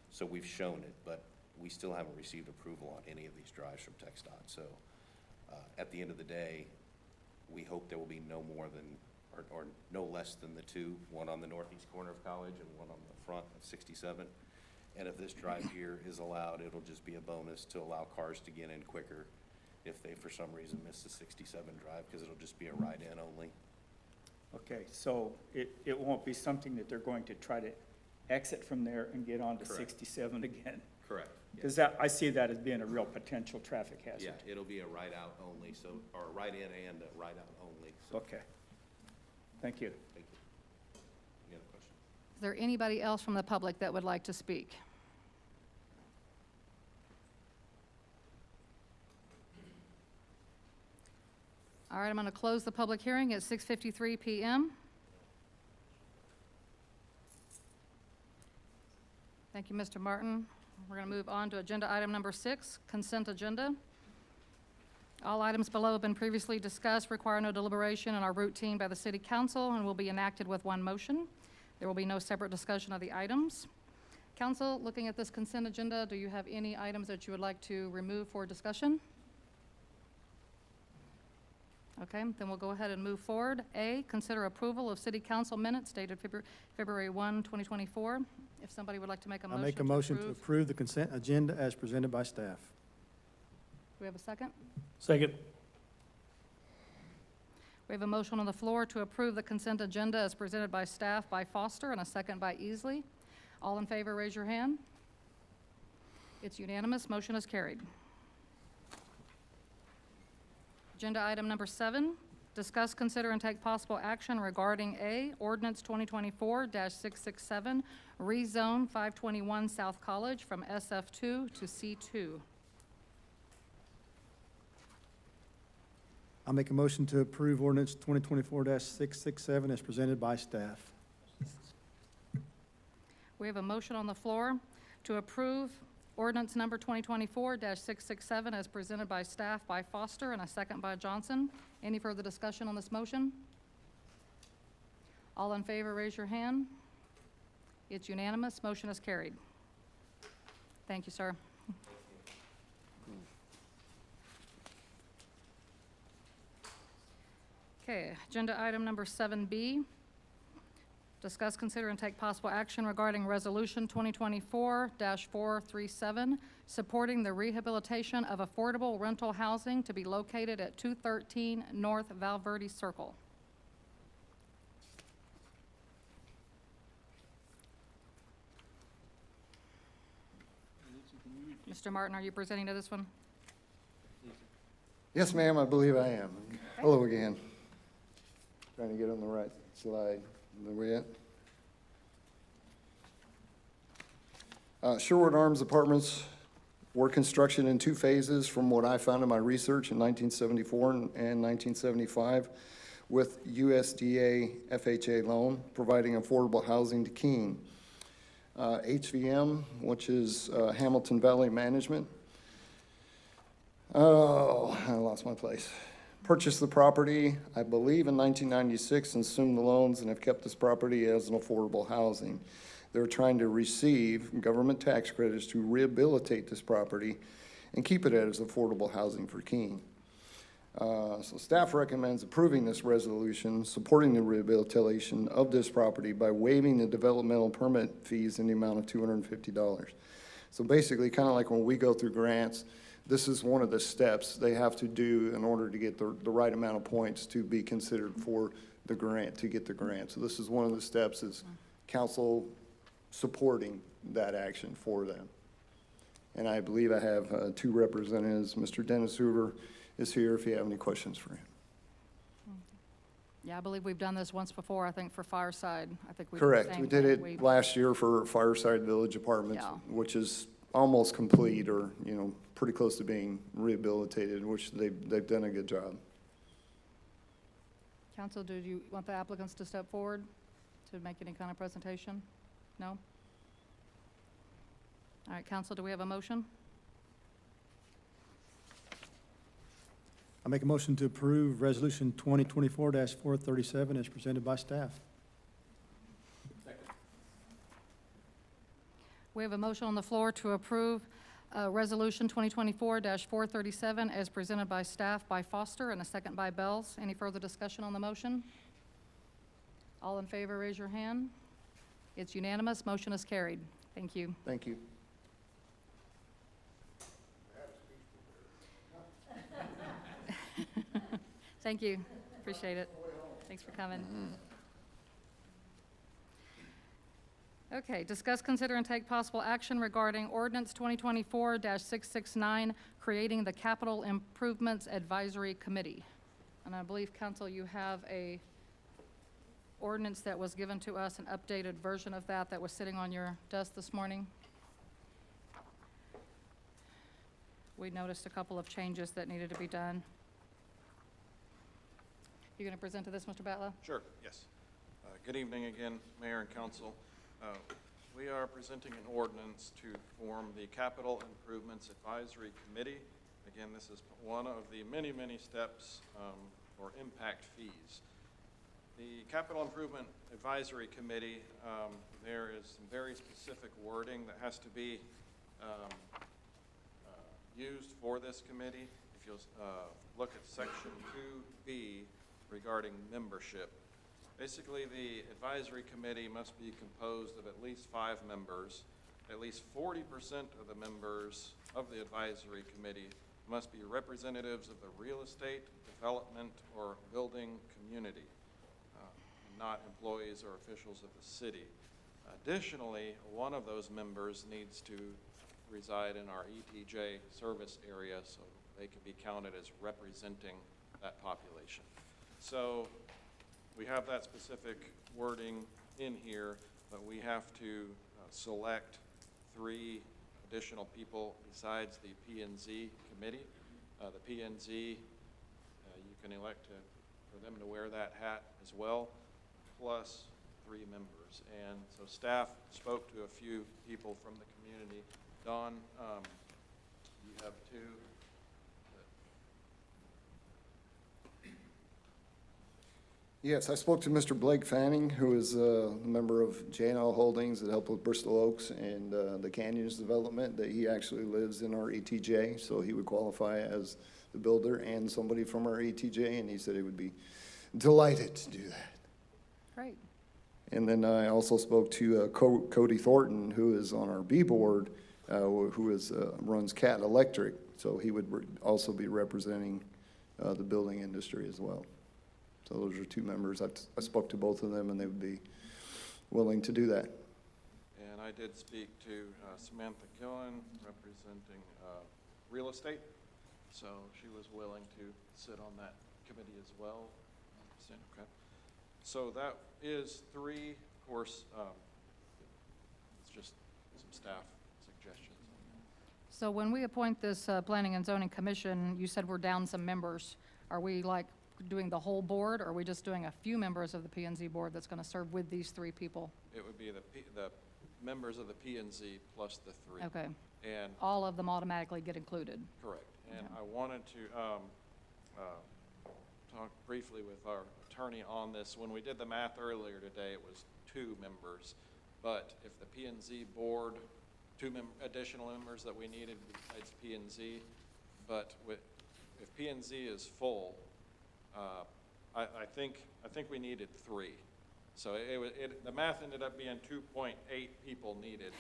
So we've shown it, but we still haven't received approval on any of these drives from TxDOT. So at the end of the day, we hope there will be no more than, or no less than the two, one on the northeast corner of College and one on the front of 67. And if this drive here is allowed, it'll just be a bonus to allow cars to get in quicker if they, for some reason, miss the 67 drive, because it'll just be a ride-in only. Okay, so it won't be something that they're going to try to exit from there and get onto Correct. 67 again? Correct. Because that, I see that as being a real potential traffic hazard. Yeah, it'll be a ride-out only, so, or a ride-in and a ride-out only. So, Okay. Thank you. thank you. Any other questions? Is there anybody else from the public that would like to speak? All right, I'm going to close the public hearing at 6:53 PM. Thank you, Mr. Martin. We're going to move on to agenda item number 6, consent agenda. All items below have been previously discussed, require no deliberation, and are routine by the city council and will be enacted with one motion. There will be no separate discussion of the items. Council, looking at this consent agenda, do you have any items that you would like to remove for discussion? Okay, then we'll go ahead and move forward. A, consider approval of city council minutes dated February 1, 2024. If somebody would like to make a I motion make a motion to approve. approve the consent agenda as presented by staff. We have a second? Second. We have a motion on the floor to approve the consent agenda as presented by staff by Foster and a second by Easley. All in favor, raise your hand. It's unanimous. Motion is carried. Agenda item number 7, discuss, consider, and take possible action regarding A, ordinance 2024-667, rezone 521 South College from SF2 to C2. I make a motion to approve ordinance 2024-667 as presented by staff. We have a motion on the floor to approve ordinance number 2024-667 as presented by staff by Foster and a second by Johnson. Any further discussion on this motion? All in favor, raise your hand. It's unanimous. Motion is carried. Thank you, sir. Okay, agenda item number 7B. Discuss, consider, and take possible action regarding Resolution 2024-437, supporting the rehabilitation of affordable rental housing to be located at 213 North Valverde Circle. Mr. Martin, are you presenting to this one? Yes, ma'am, I believe I am. Hello again. Trying to get on the right slide. There we at? Sherwood Arms Apartments were construction in 2 phases from what I found in my research in 1974 and 1975 with USDA FHA loan, providing affordable housing to Keene. HVM, which is Hamilton Valley Management. Oh, I lost my place. Purchased the property, I believe, in 1996 and assumed the loans and have kept this property as an affordable housing. They're trying to receive government tax credits to rehabilitate this property and keep it as affordable housing for Keene. So staff recommends approving this resolution, supporting the rehabilitation of this property by waiving the developmental permit fees in the amount of $250. So basically, kind of like when we go through grants, this is one of the steps they have to do in order to get the right amount of points to be considered for the grant, to get the grant. So this is one of the steps is council supporting that action for them. And I believe I have 2 representatives. Mr. Dennis Hoover is here if you have any questions for him. Yeah, I believe we've done this once before, I think for Fireside. I think we Correct. We did it last year for Fireside Village Apartments, Yeah. which is almost complete or, pretty close to being rehabilitated, which they've done a good job. Council, do you want the applicants to step forward to make any kind of presentation? No? All right, council, do we have a motion? I make a motion to approve resolution 2024-437 as presented by staff. We have a motion on the floor to approve Resolution 2024-437 as presented by staff by Foster and a second by Bells. Any further discussion on the motion? All in favor, raise your hand. It's unanimous. Motion is carried. Thank you. Thank you. Thank you. Appreciate it. Thanks for coming. Okay, discuss, consider, and take possible action regarding ordinance 2024-669, creating the Capital Improvements Advisory Committee. And I believe, council, you have a ordinance that was given to us, an updated version of that was sitting on your desk this morning. We noticed a couple of changes that needed to be done. You going to present to this, Mr. Batla? Sure, yes. Good evening again, Mayor and Council. We are presenting an ordinance to form the Capital Improvements Advisory Committee. Again, this is one of the many, many steps for impact fees. The Capital Improvement Advisory Committee, there is some very specific wording that has to be used for this committee. If you'll look at section 2B regarding membership. Basically, the advisory committee must be composed of at least 5 members. At least 40% of the members of the advisory committee must be representatives of the real estate, development, or building community, not employees or officials of the city. Additionally, one of those members needs to reside in our ETJ service area so they can be counted as representing that population. So we have that specific wording in here, but we have to select 3 additional people besides the P&Z committee. The P&Z, you can elect for them to wear that hat as well, plus 3 members. And so staff spoke to a few people from the community. Don, you have 2. Yes, I spoke to Mr. Blake Fanning, who is a member of J&L Holdings that helped with Bristol Oaks and the Canyons development, that he actually lives in our ETJ, so he would qualify as the builder and somebody from our ETJ, and he said he would be delighted to do that. Great. And then I also spoke to Cody Thornton, who is on our B board, who runs Cat Electric, so he would also be representing the building industry as well. So those are 2 members. I spoke to both of them, and they would be willing to do that. And I did speak to Samantha Gillen, representing real estate. So she was willing to sit on that committee as well. Okay. So that is 3. Of course, it's just some staff suggestions. So when we appoint this Planning and Zoning Commission, you said we're down some members. Are we like doing the whole board, or are we just doing a few members of the P&Z board that's going to serve with these 3 people? It would be the members of the P&Z plus the 3. Okay. And All of them automatically get included. correct. And I wanted to talk briefly with our attorney on this. When we did the math earlier today, it was 2 members. But if the P&Z board, 2 additional members that we needed besides P&Z, but if P&Z is full, I think we needed 3. So the math ended up being 2.8 people needed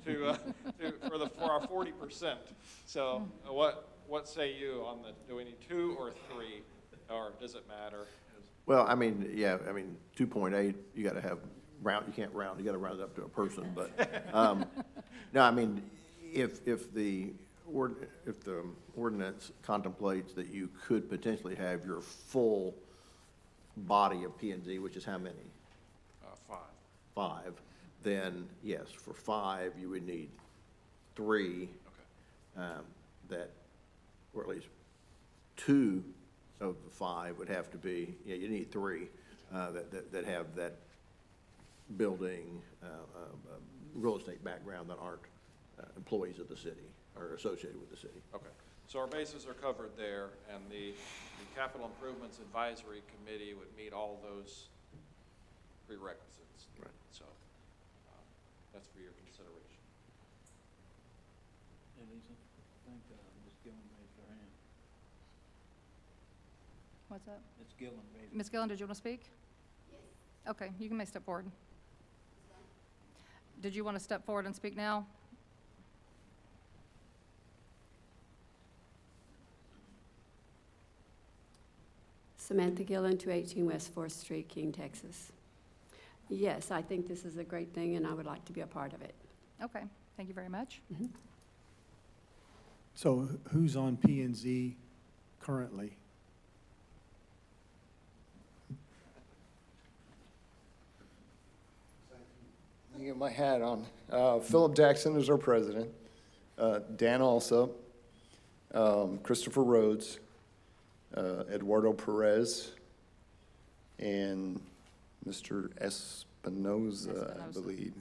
for our 40%. So what say you on do we need 2 or 3, or does it matter? Well, I mean, 2.8, you gotta have you can't round, you gotta round it up to a person, but, no, I mean, if the ordinance contemplates that you could potentially have your full body of P&Z, which is how many? 5. 5, then yes, for 5, you would need 3. Okay. That, or at least 2 of the 5 would have to be, you need 3 that have that building, real estate background that aren't employees of the city or associated with the city. Okay. So our bases are covered there, and the Capital Improvements Advisory Committee would meet all those prerequisites. Right. So that's for your consideration. Hey, Lisa, I think Ms. Gillen raised her hand. What's that? Ms. Gillen raised. Ms. Gillen, did you want to speak? Yes. Okay, you may step forward. Did you want to step forward and speak now? Samantha Gillen, 218 West 4th Street, Keene, Texas. Yes, I think this is a great thing, and I would like to be a part of it. Okay, thank you very much. So who's on P and Z currently? Let me get my hat on. Philip Jackson is our president. Dan Alsop, Christopher Rhodes, Eduardo Perez, and Mr. Espinoza, I believe.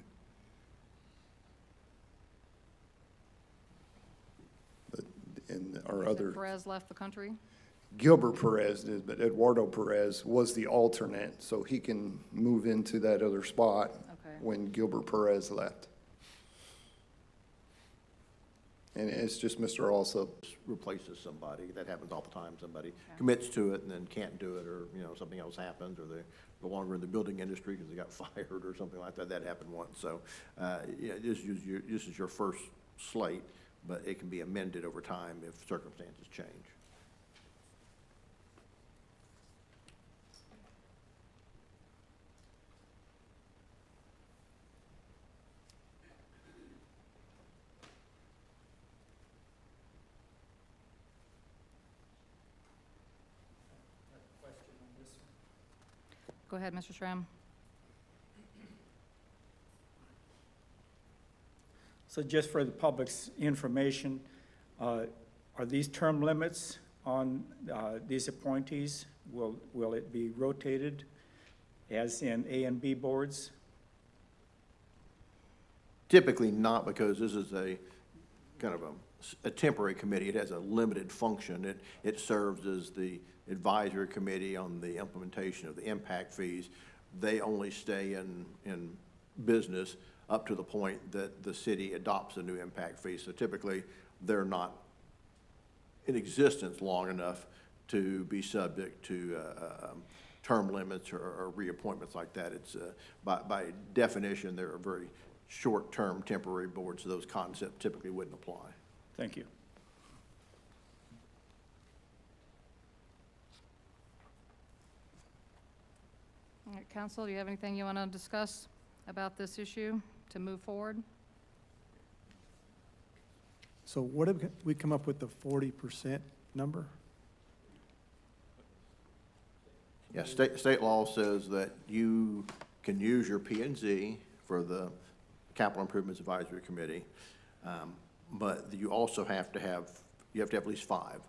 But, and our You said other, Perez left the country? Gilbert Perez did, but Eduardo Perez was the alternate, so he can move into that other spot Okay. when Gilbert Perez left. And it's just Mr. Also. Replaces somebody. That happens all the time. Somebody commits to it and then can't do it, or, you know, something else happens, or they're no longer in the building industry because they got fired or something like that. That happened once. So, yeah, this is your first slate, but it can be amended over time if circumstances change. Question on this one. Go ahead, Mr. Schramm. So just for the public's information, are these term limits on these appointees? Will it be rotated as in A and B boards? Typically not, because this is a kind of a temporary committee. It has a limited function. It serves as the advisory committee on the implementation of the impact fees. They only stay in business up to the point that the city adopts a new impact fee. So typically, they're not in existence long enough to be subject to term limits or reappointments like that. It's by definition, they're a very short-term temporary board, so those concepts typically wouldn't apply. Thank you. All right, council, do you have anything you want to discuss about this issue to move forward? So what have we come up with the 40% number? Yeah, state law says that you can use your P and Z for the Capital Improvements Advisory Committee, but you also have to have at least 5.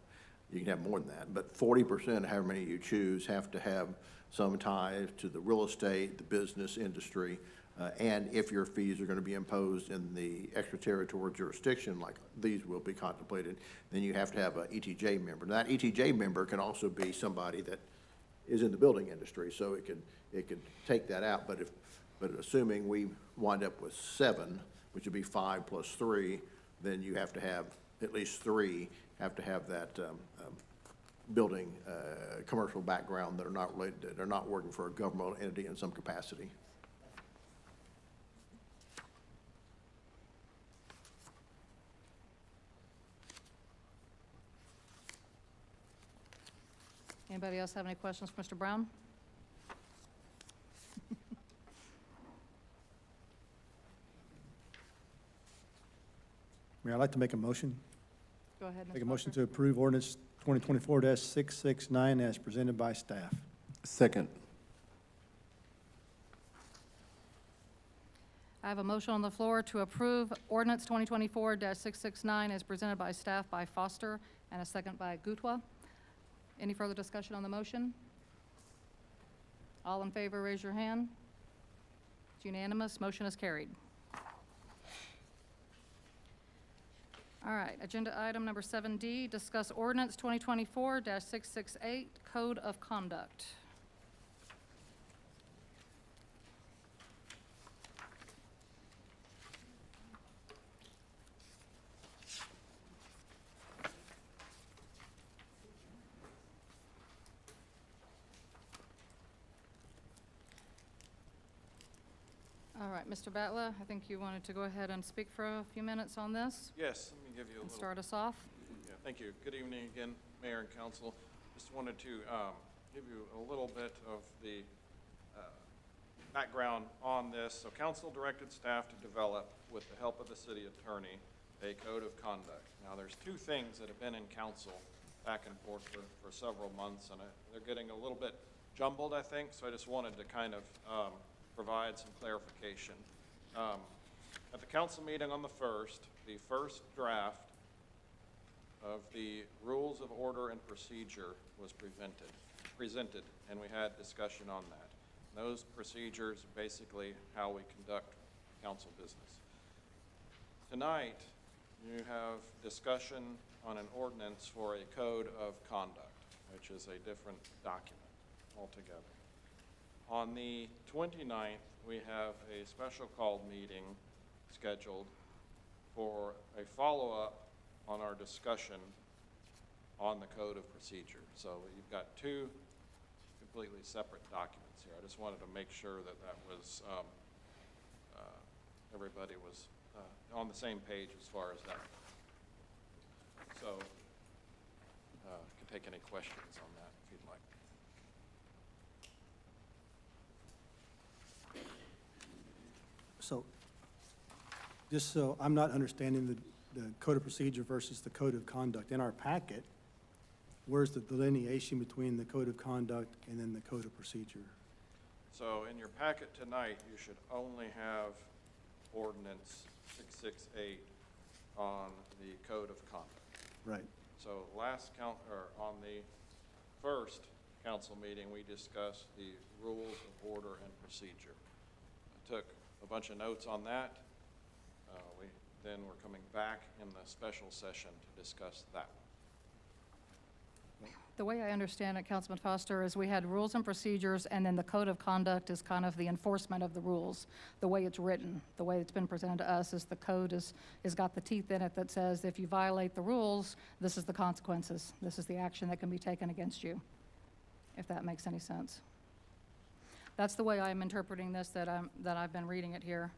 You can have more than that, but 40%, however many you choose, have to have some ties to the real estate, the business industry, and if your fees are going to be imposed in the extraterritorial jurisdiction, like these will be contemplated, then you have to have an ETJ member. Now, that ETJ member can also be somebody that is in the building industry, so it could take that out. But assuming we wind up with 7, which would be 5 plus 3, then you have to have at least 3 have to have that building commercial background that are not related, they're not working for a governmental entity in some capacity. Anybody else have any questions for Mr. Brown? Mayor, I'd like to make a motion. Go ahead, Mr. Make a motion Walker. to approve ordinance 2024-669 as presented by staff. Second. I have a motion on the floor to approve ordinance 2024-669 as presented by staff by Foster and a second by Gutwa. Any further discussion on the motion? All in favor, raise your hand. It's unanimous. Motion is carried. All right, agenda item number 7D, discuss ordinance 2024-668, Code of Conduct. All right, Mr. Batla, I think you wanted to go ahead and speak for a few minutes on this Yes, let me give you a and little. start us off. Yeah, thank you. Good evening again, Mayor and Council. Just wanted to give you a little bit of the background on this. So council directed staff to develop, with the help of the city attorney, a code of conduct. Now, there's 2 things that have been in council back and forth for several months, and they're getting a little bit jumbled, I think, so I just wanted to kind of provide some clarification. At the council meeting on the 1st, the first draft of the rules of order and procedure was presented, and we had discussion on that. Those procedures are basically how we conduct council business. Tonight, you have discussion on an ordinance for a code of conduct, which is a different document altogether. On the 29th, we have a special called meeting scheduled for a follow-up on our discussion on the Code of Procedure. So you've got two completely separate documents here. I just wanted to make sure that that was, everybody was on the same page as far as that. So can take any questions on that if you'd like. So, just so I'm not understanding the code of procedure versus the code of conduct. In our packet, where's the delineation between the code of conduct and then the code of procedure? So in your packet tonight, you should only have ordinance 668 on the Code of Conduct. Right. So on the first council meeting, we discussed the rules of order and procedure. I took a bunch of notes on that. Then we're coming back in the special session to discuss that one. The way I understand it, Councilman Foster, is we had rules and procedures, and then the code of conduct is kind of the enforcement of the rules, the way it's written. The way it's been presented to us is the code is got the teeth in it that says if you violate the rules, this is the consequences. This is the action that can be taken against you, if that makes any sense. That's the way I'm interpreting this, that I've been reading it here.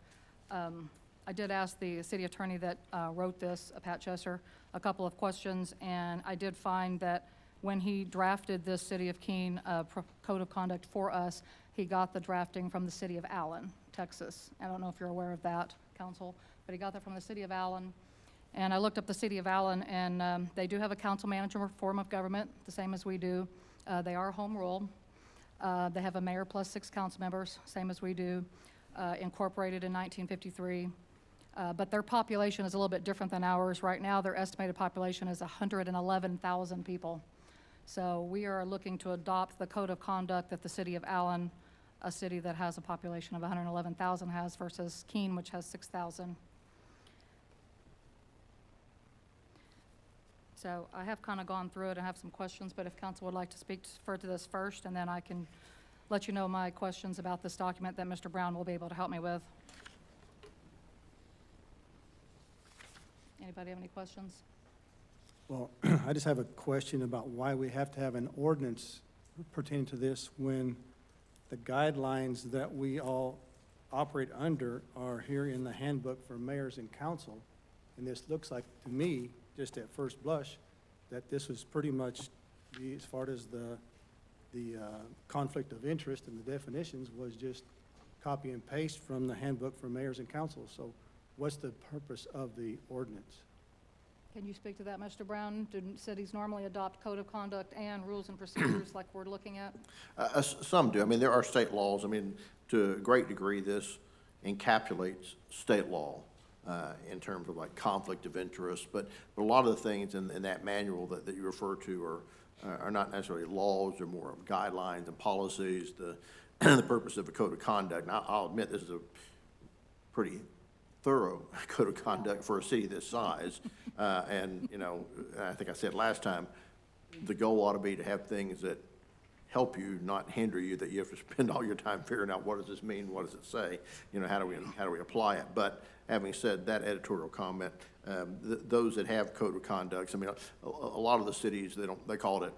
I did ask the city attorney that wrote this, Pat Chesser, a couple of questions, and I did find that when he drafted this City of Keene Code of Conduct for us, he got the drafting from the City of Allen, Texas. I don't know if you're aware of that, Council, but he got that from the City of Allen. And I looked up the City of Allen, and they do have a council manager form of government, the same as we do. They are home rule. They have a mayor plus 6 council members, same as we do, incorporated in 1953. But their population is a little bit different than ours. Right now, their estimated population is 111,000 people. So we are looking to adopt the code of conduct that the City of Allen, a city that has a population of 111,000, has versus Keene, which has 6,000. So I have kind of gone through it and have some questions, but if council would like to speak to this first, and then I can let you know my questions about this document that Mr. Brown will be able to help me with. Anybody have any questions? Well, I just have a question about why we have to have an ordinance pertaining to this when the guidelines that we all operate under are here in the handbook for mayors and council. And this looks like, to me, just at first blush, that this was pretty much, as far as the conflict of interest and the definitions, was just copy and paste from the handbook for mayors and council. So what's the purpose of the ordinance? Can you speak to that, Mr. Brown? Do cities normally adopt code of conduct and rules and procedures like we're looking at? Some do. I mean, there are state laws. I mean, to a great degree, this encapsulates state law in terms of like conflict of interest. But a lot of the things in that manual that you refer to are not necessarily laws. They're more of guidelines and policies, the purpose of a code of conduct. And I'll admit this is a pretty thorough code of conduct for a city this size. And, you know, I think I said last time, the goal ought to be to have things that help you, not hinder you, that you have to spend all your time figuring out what does this mean, what does it say, you know, how do we apply it. But having said that editorial comment, those that have code of conducts, I mean, a lot of the cities, they call it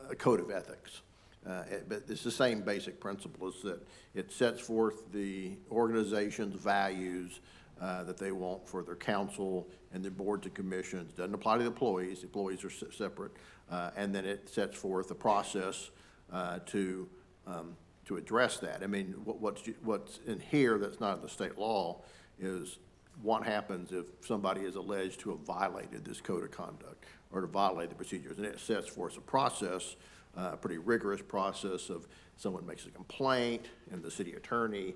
a code of ethics. But it's the same basic principle, is that it sets forth the organization's values that they want for their council and their boards and commissions. Doesn't apply to the employees. Employees are separate. And then it sets forth a process to address that. I mean, what's in here that's not in the state law is what happens if somebody is alleged to have violated this code of conduct or to violate the procedures. And it sets forth a process, a pretty rigorous process of someone makes a complaint and the city attorney,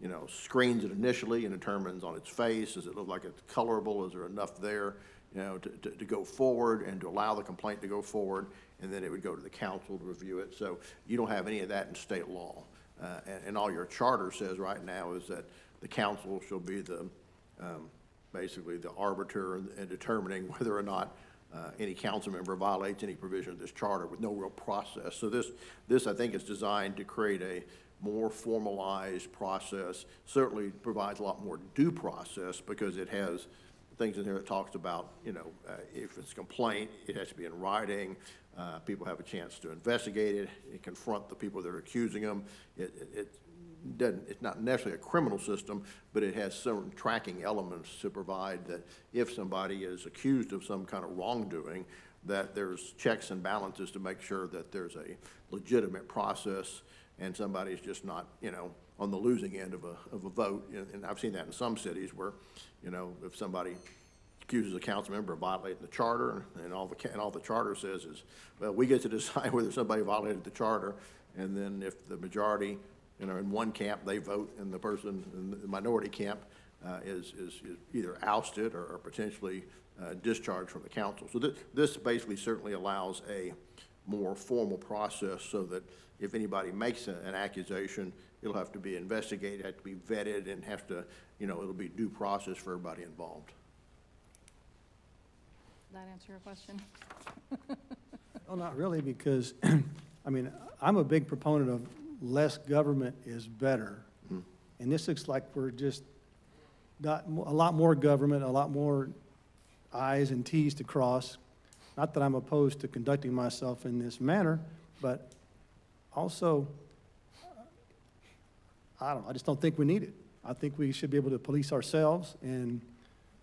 you know, screens it initially and determines on its face, does it look like it's colorable, is there enough there, you know, to go forward and to allow the complaint to go forward, and then it would go to the council to review it. So you don't have any of that in state law. And all your charter says right now is that the council shall be the, basically the arbiter in determining whether or not any council member violates any provision of this charter with no real process. So this I think is designed to create a more formalized process, certainly provides a lot more due process because it has things in here that talks about, if it's a complaint, it has to be in writing. People have a chance to investigate it and confront the people that are accusing them. It's not necessarily a criminal system, but it has certain tracking elements to provide that if somebody is accused of some kind of wrongdoing, that there's checks and balances to make sure that there's a legitimate process and somebody's just not, on the losing end of a vote. And I've seen that in some cities where, if somebody accuses a council member of violating the charter, and all the charter says is, well, we get to decide whether somebody violated the charter, and then if the majority, in one camp, they vote, and the person in the minority camp is either ousted or potentially discharged from the council. So this basically certainly allows a more formal process so that if anybody makes an accusation, it'll have to be investigated, have to be vetted, and have to, it'll be due process for everybody involved. Did that answer your question? Well, not really, because, I'm a big proponent of less government is better. And this looks like we're just got a lot more government, a lot more I's and T's to cross. Not that I'm opposed to conducting myself in this manner, but also, I just don't think we need it. I think we should be able to police ourselves and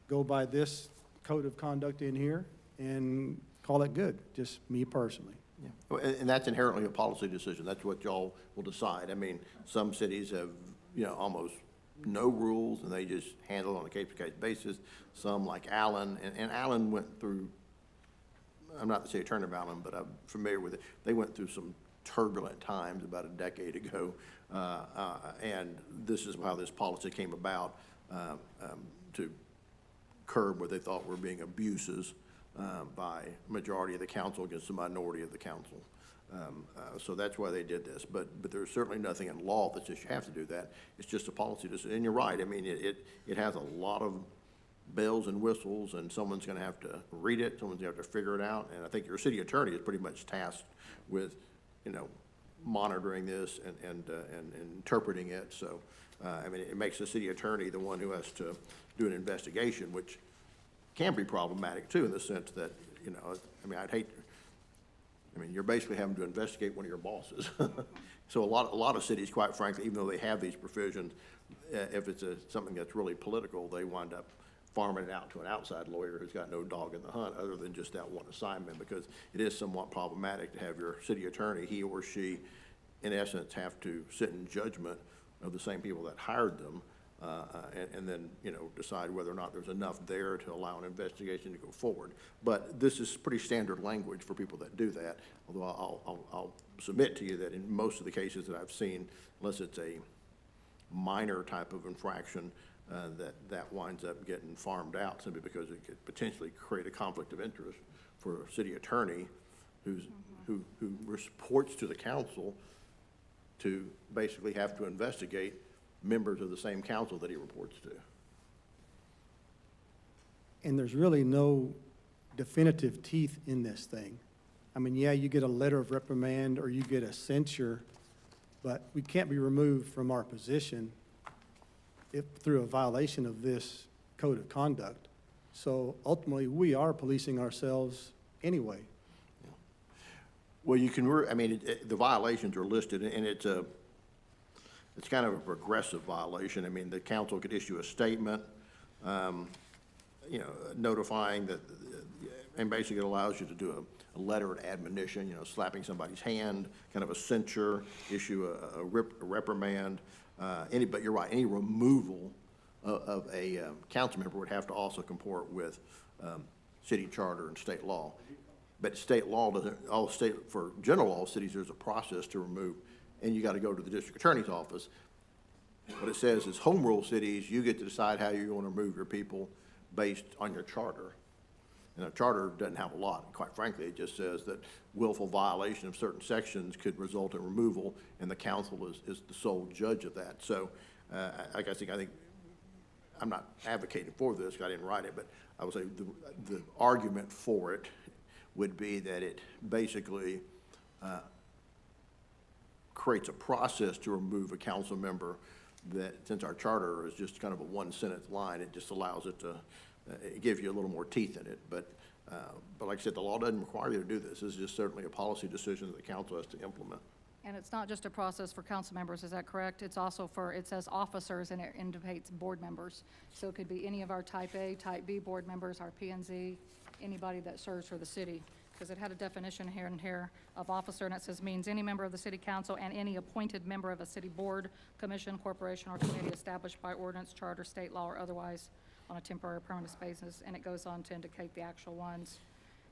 go by this code of conduct in here and call it good, just me personally. Yeah. And that's inherently a policy decision. That's what y'all will decide. Some cities have, almost no rules, and they just handle it on a case-by-case basis. Some, like Allen, and Allen went through, I'm not the city attorney of Allen, but I'm familiar with it. They went through some turbulent times about a decade ago, and this is how this policy came about, to curb what they thought were being abuses by majority of the council against the minority of the council. So that's why they did this. But there's certainly nothing in law that says you have to do that. It's just a policy decision. And you're right. It has a lot of bells and whistles, and someone's going to have to read it. Someone's going to have to figure it out. And I think your city attorney is pretty much tasked with, monitoring this and interpreting it. So, it makes the city attorney the one who has to do an investigation, which can be problematic too, in the sense that, I'd hate, you're basically having to investigate one of your bosses. So a lot of cities, quite frankly, even though they have these provisions, if it's something that's really political, they wind up farming it out to an outside lawyer who's got no dog in the hunt other than just that one assignment, because it is somewhat problematic to have your city attorney, he or she, in essence, have to sit in judgment of the same people that hired them, and then, decide whether or not there's enough there to allow an investigation to go forward. But this is pretty standard language for people that do that, although I'll submit to you that in most of the cases that I've seen, unless it's a minor type of infraction, that winds up getting farmed out simply because it could potentially create a conflict of interest for a city attorney who reports to the council to basically have to investigate members of the same council that he reports to. And there's really no definitive teeth in this thing. Yeah, you get a letter of reprimand or you get a censure, but we can't be removed from our position through a violation of this code of conduct. So ultimately, we are policing ourselves anyway. Well, you can, the violations are listed, and it's kind of a progressive violation. The council could issue a statement, notifying that, and basically it allows you to do a letter of admonition, slapping somebody's hand, kind of a censure, issue a reprimand. But you're right, any removal of a council member would have to also comport with city charter and state law. But state law doesn't, for general law cities, there's a process to remove, and you got to go to the district attorney's office. What it says is home rule cities, you get to decide how you're going to remove your people based on your charter. And a charter doesn't have a lot. Quite frankly, it just says that willful violation of certain sections could result in removal, and the council is the sole judge of that. So, I think I'm not advocating for this, I didn't write it, but I would say the argument for it would be that it basically creates a process to remove a council member that, since our charter is just kind of a one-sentence line, it just allows it to it gives you a little more teeth in it. But like I said, the law doesn't require you to do this. This is just certainly a policy decision that the council has to implement. And it's not just a process for council members, is that correct? It's also for, it says officers, and it indicates board members. So it could be any of our Type A, Type B board members, our P and Z, anybody that serves for the city. Because it had a definition here and here of officer, and it says means any member of the city council and any appointed member of a city board, commission, corporation, or committee established by ordinance, charter, state law, or otherwise on a temporary or permanent basis. And it goes on to indicate the actual ones.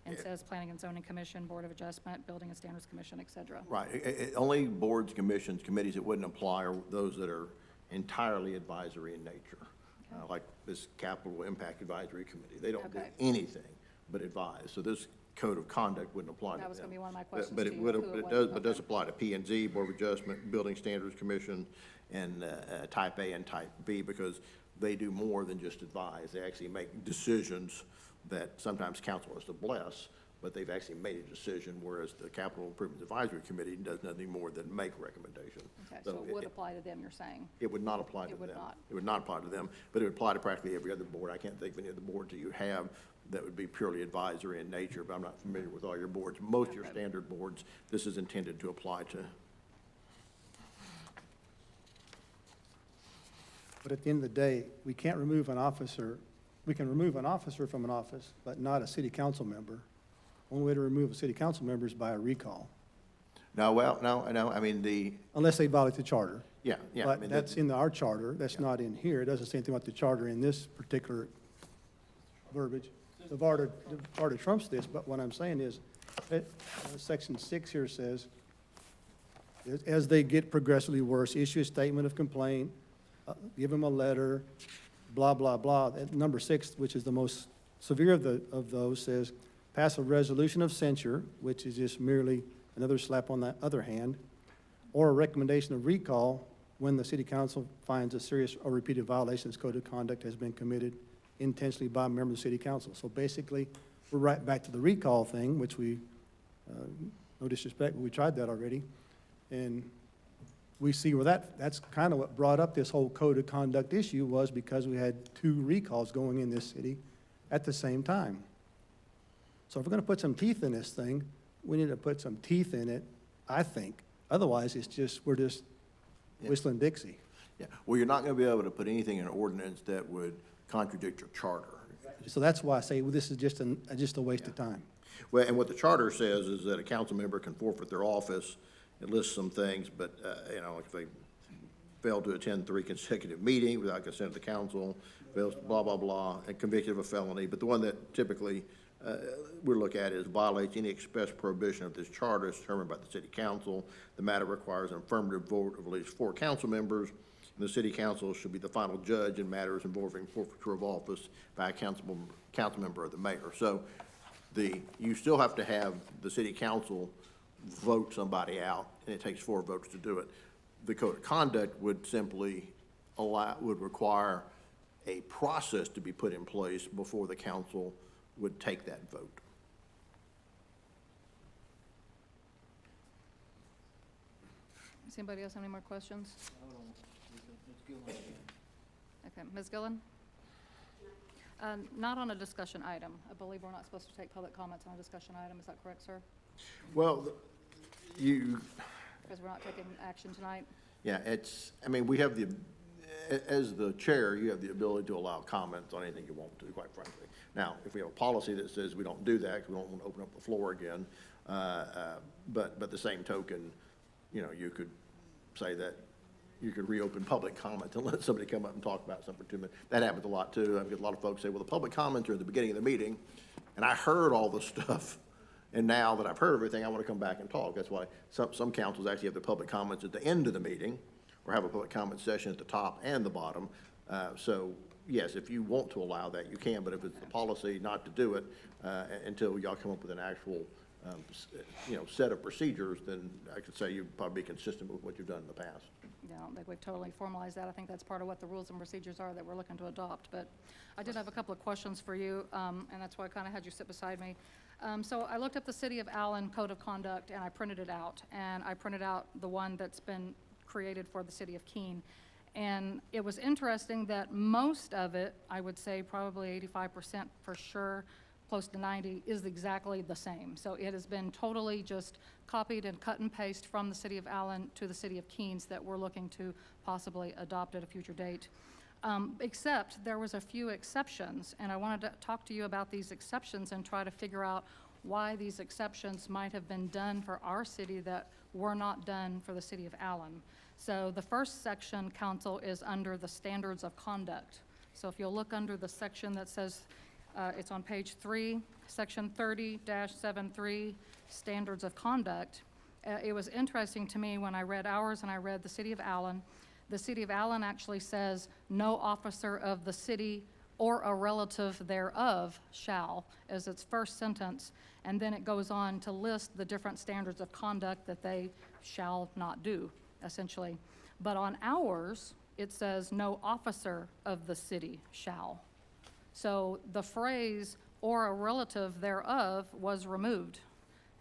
And says Planning and Zoning Commission, Board of Adjustment, Building and Standards Commission, et cetera. Right. Only boards, commissions, committees it wouldn't apply are those that are entirely advisory in nature, like this Capital Impact Advisory Committee. They don't do Okay. anything but advise. So this code of conduct wouldn't apply to them. That was gonna be one of my questions But to it you, would, who but it it was. does, but Okay. does apply to P and Z, Board of Adjustment, Building Standards Commission, and Type A and Type B, because they do more than just advise. They actually make decisions that sometimes council has to bless, but they've actually made a decision, whereas the Capital Improvement Advisory Committee does nothing more than make recommendations. Okay, so it would apply to them, you're saying? It would not apply to It them. would not. It would not apply to them, but it would apply to practically every other board. I can't think of any other boards that you have that would be purely advisory in nature, but I'm not familiar with all your boards. Most of your Okay. standard boards, this is intended to apply to. But at the end of the day, we can't remove an officer, we can remove an officer from an office, but not a city council member. Only way to remove a city council member is by a recall, No, well, no, I mean, unless they violate the charter. yeah. I But mean, that's in our charter, that's not in here. It doesn't say anything about the charter in this particular verbiage. The charter trumps this, but what I'm saying is, Section 6 here says, as they get progressively worse, issue a statement of complaint, give them a letter, blah, blah, blah. And number 6, which is the most severe of those, says, pass a resolution of censure, which is just merely another slap on the other hand, or a recommendation of recall when the city council finds a serious or repeated violation of this code of conduct has been committed intentionally by a member of the city council. So basically, we're right back to the recall thing, which we, no disrespect, but we tried that already. And we see where that's kind of what brought up this whole code of conduct issue, was because we had 2 recalls going in this city at the same time. So if we're gonna put some teeth in this thing, we need to put some teeth in it, I think. Otherwise, we're just whistling Dixie. Yeah, well, you're not gonna be able to put anything in an ordinance that would contradict your charter. So that's why I say, well, this is just a waste of time. Well, and what the charter says is that a council member can forfeit their office. It lists some things, but, you know, if they fail to attend 3 consecutive meetings without consent of the council, fails, blah, blah, blah, and convicted of a felony. But the one that typically we look at is violates any express prohibition of this charter as determined by the city council. The matter requires an affirmative vote of at least 4 council members. And the city council should be the final judge in matters involving forfeiture of office by a council member or the mayor. So you still have to have the city council vote somebody out, and it takes 4 votes to do it. The code of conduct would simply would require a process to be put in place before the council would take that vote. Does anybody else have any more questions? Okay, Ms. Gillen? Not on a discussion item. I believe we're not supposed to take public comments on a discussion item. Is that correct, sir? Well, Because we're not taking action tonight? yeah, I mean, we have as the chair, you have the ability to allow comments on anything you want to, quite frankly. Now, if we have a policy that says we don't do that, because we don't want to open up the floor again, but the same token, you know, you could say that you could reopen public comments and let somebody come up and talk about something for 2 minutes. That happens a lot, too. I've got a lot of folks say, well, the public comments are at the beginning of the meeting, and I heard all the stuff, and now that I've heard everything, I want to come back and talk. That's why some councils actually have the public comments at the end of the meeting, or have a public comment session at the top and the bottom. So, yes, if you want to allow that, you can, but if it's the policy not to do it until y'all come up with an actual, set of procedures, then I could say you'd probably be consistent with what you've done in the past. Yeah, I don't think we've totally formalized that. I think that's part of what the rules and procedures are that we're looking to adopt. But I did have a couple of questions for you, and that's why I kind of had you sit beside me. So I looked up the City of Allen Code of Conduct, and I printed it out. And I printed out the one that's been created for the City of Keene. And it was interesting that most of it, I would say probably 85% for sure, close to 90, is exactly the same. So it has been totally just copied and cut and paste from the city of Allen to the city of Keene's that we're looking to possibly adopt at a future date. Except there was a few exceptions, and I wanted to talk to you about these exceptions and try to figure out why these exceptions might have been done for our city that were not done for the city of Allen. So the first section, council, is under the standards of conduct. So if you'll look under the section that says, it's on page 3, section 30-73, standards of conduct. It was interesting to me when I read ours and I read the city of Allen. The city of Allen actually says, no officer of the city or a relative thereof shall, as its first sentence, and then it goes on to list the different standards of conduct that they shall not do, essentially. But on ours, it says, no officer of the city shall. So the phrase, or a relative thereof, was removed.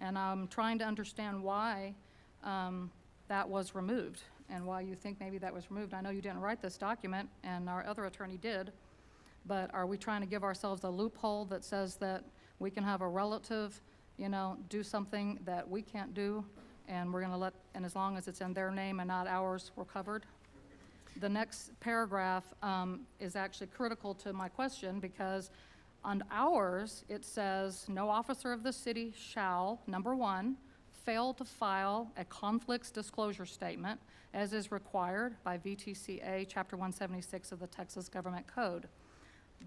And I'm trying to understand why that was removed and why you think maybe that was removed. I know you didn't write this document, and our other attorney did, but are we trying to give ourselves a loophole that says that we can have a relative, do something that we can't do, and we're gonna and as long as it's in their name and not ours, we're covered? The next paragraph is actually critical to my question, because on ours, it says, no officer of the city shall, number 1, fail to file a conflicts disclosure statement as is required by VTCA Chapter 176 of the Texas Government Code.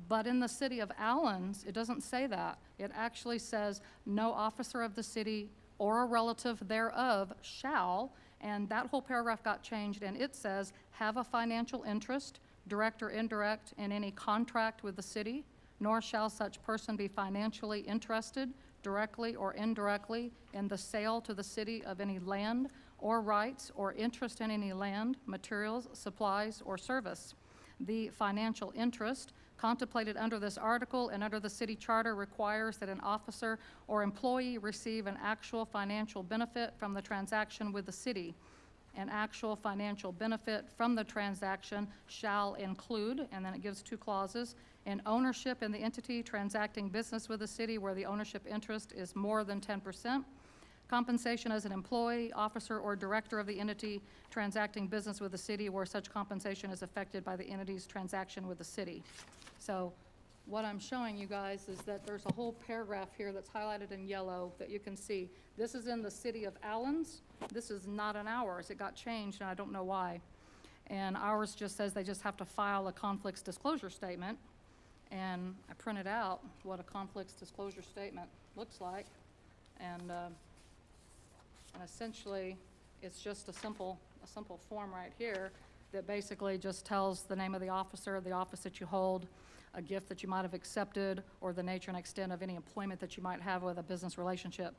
But in the city of Allen's, it doesn't say that. It actually says, no officer of the city or a relative thereof shall, and that whole paragraph got changed, and it says, have a financial interest, direct or indirect, in any contract with the city, nor shall such person be financially interested, directly or indirectly, in the sale to the city of any land or rights or interest in any land, materials, supplies, or service. The financial interest contemplated under this article and under the city charter requires that an officer or employee receive an actual financial benefit from the transaction with the city. An actual financial benefit from the transaction shall include, and then it gives 2 clauses, an ownership in the entity transacting business with the city where the ownership interest is more than 10%, compensation as an employee, officer, or director of the entity transacting business with the city where such compensation is affected by the entity's transaction with the city. So what I'm showing you guys is that there's a whole paragraph here that's highlighted in yellow that you can see. This is in the city of Allen's. This is not in ours. It got changed, and I don't know why. And ours just says they just have to file a conflicts disclosure statement. And I printed out what a conflicts disclosure statement looks like. And essentially, it's just a simple form right here that basically just tells the name of the officer, the office that you hold, a gift that you might have accepted, or the nature and extent of any employment that you might have with a business relationship.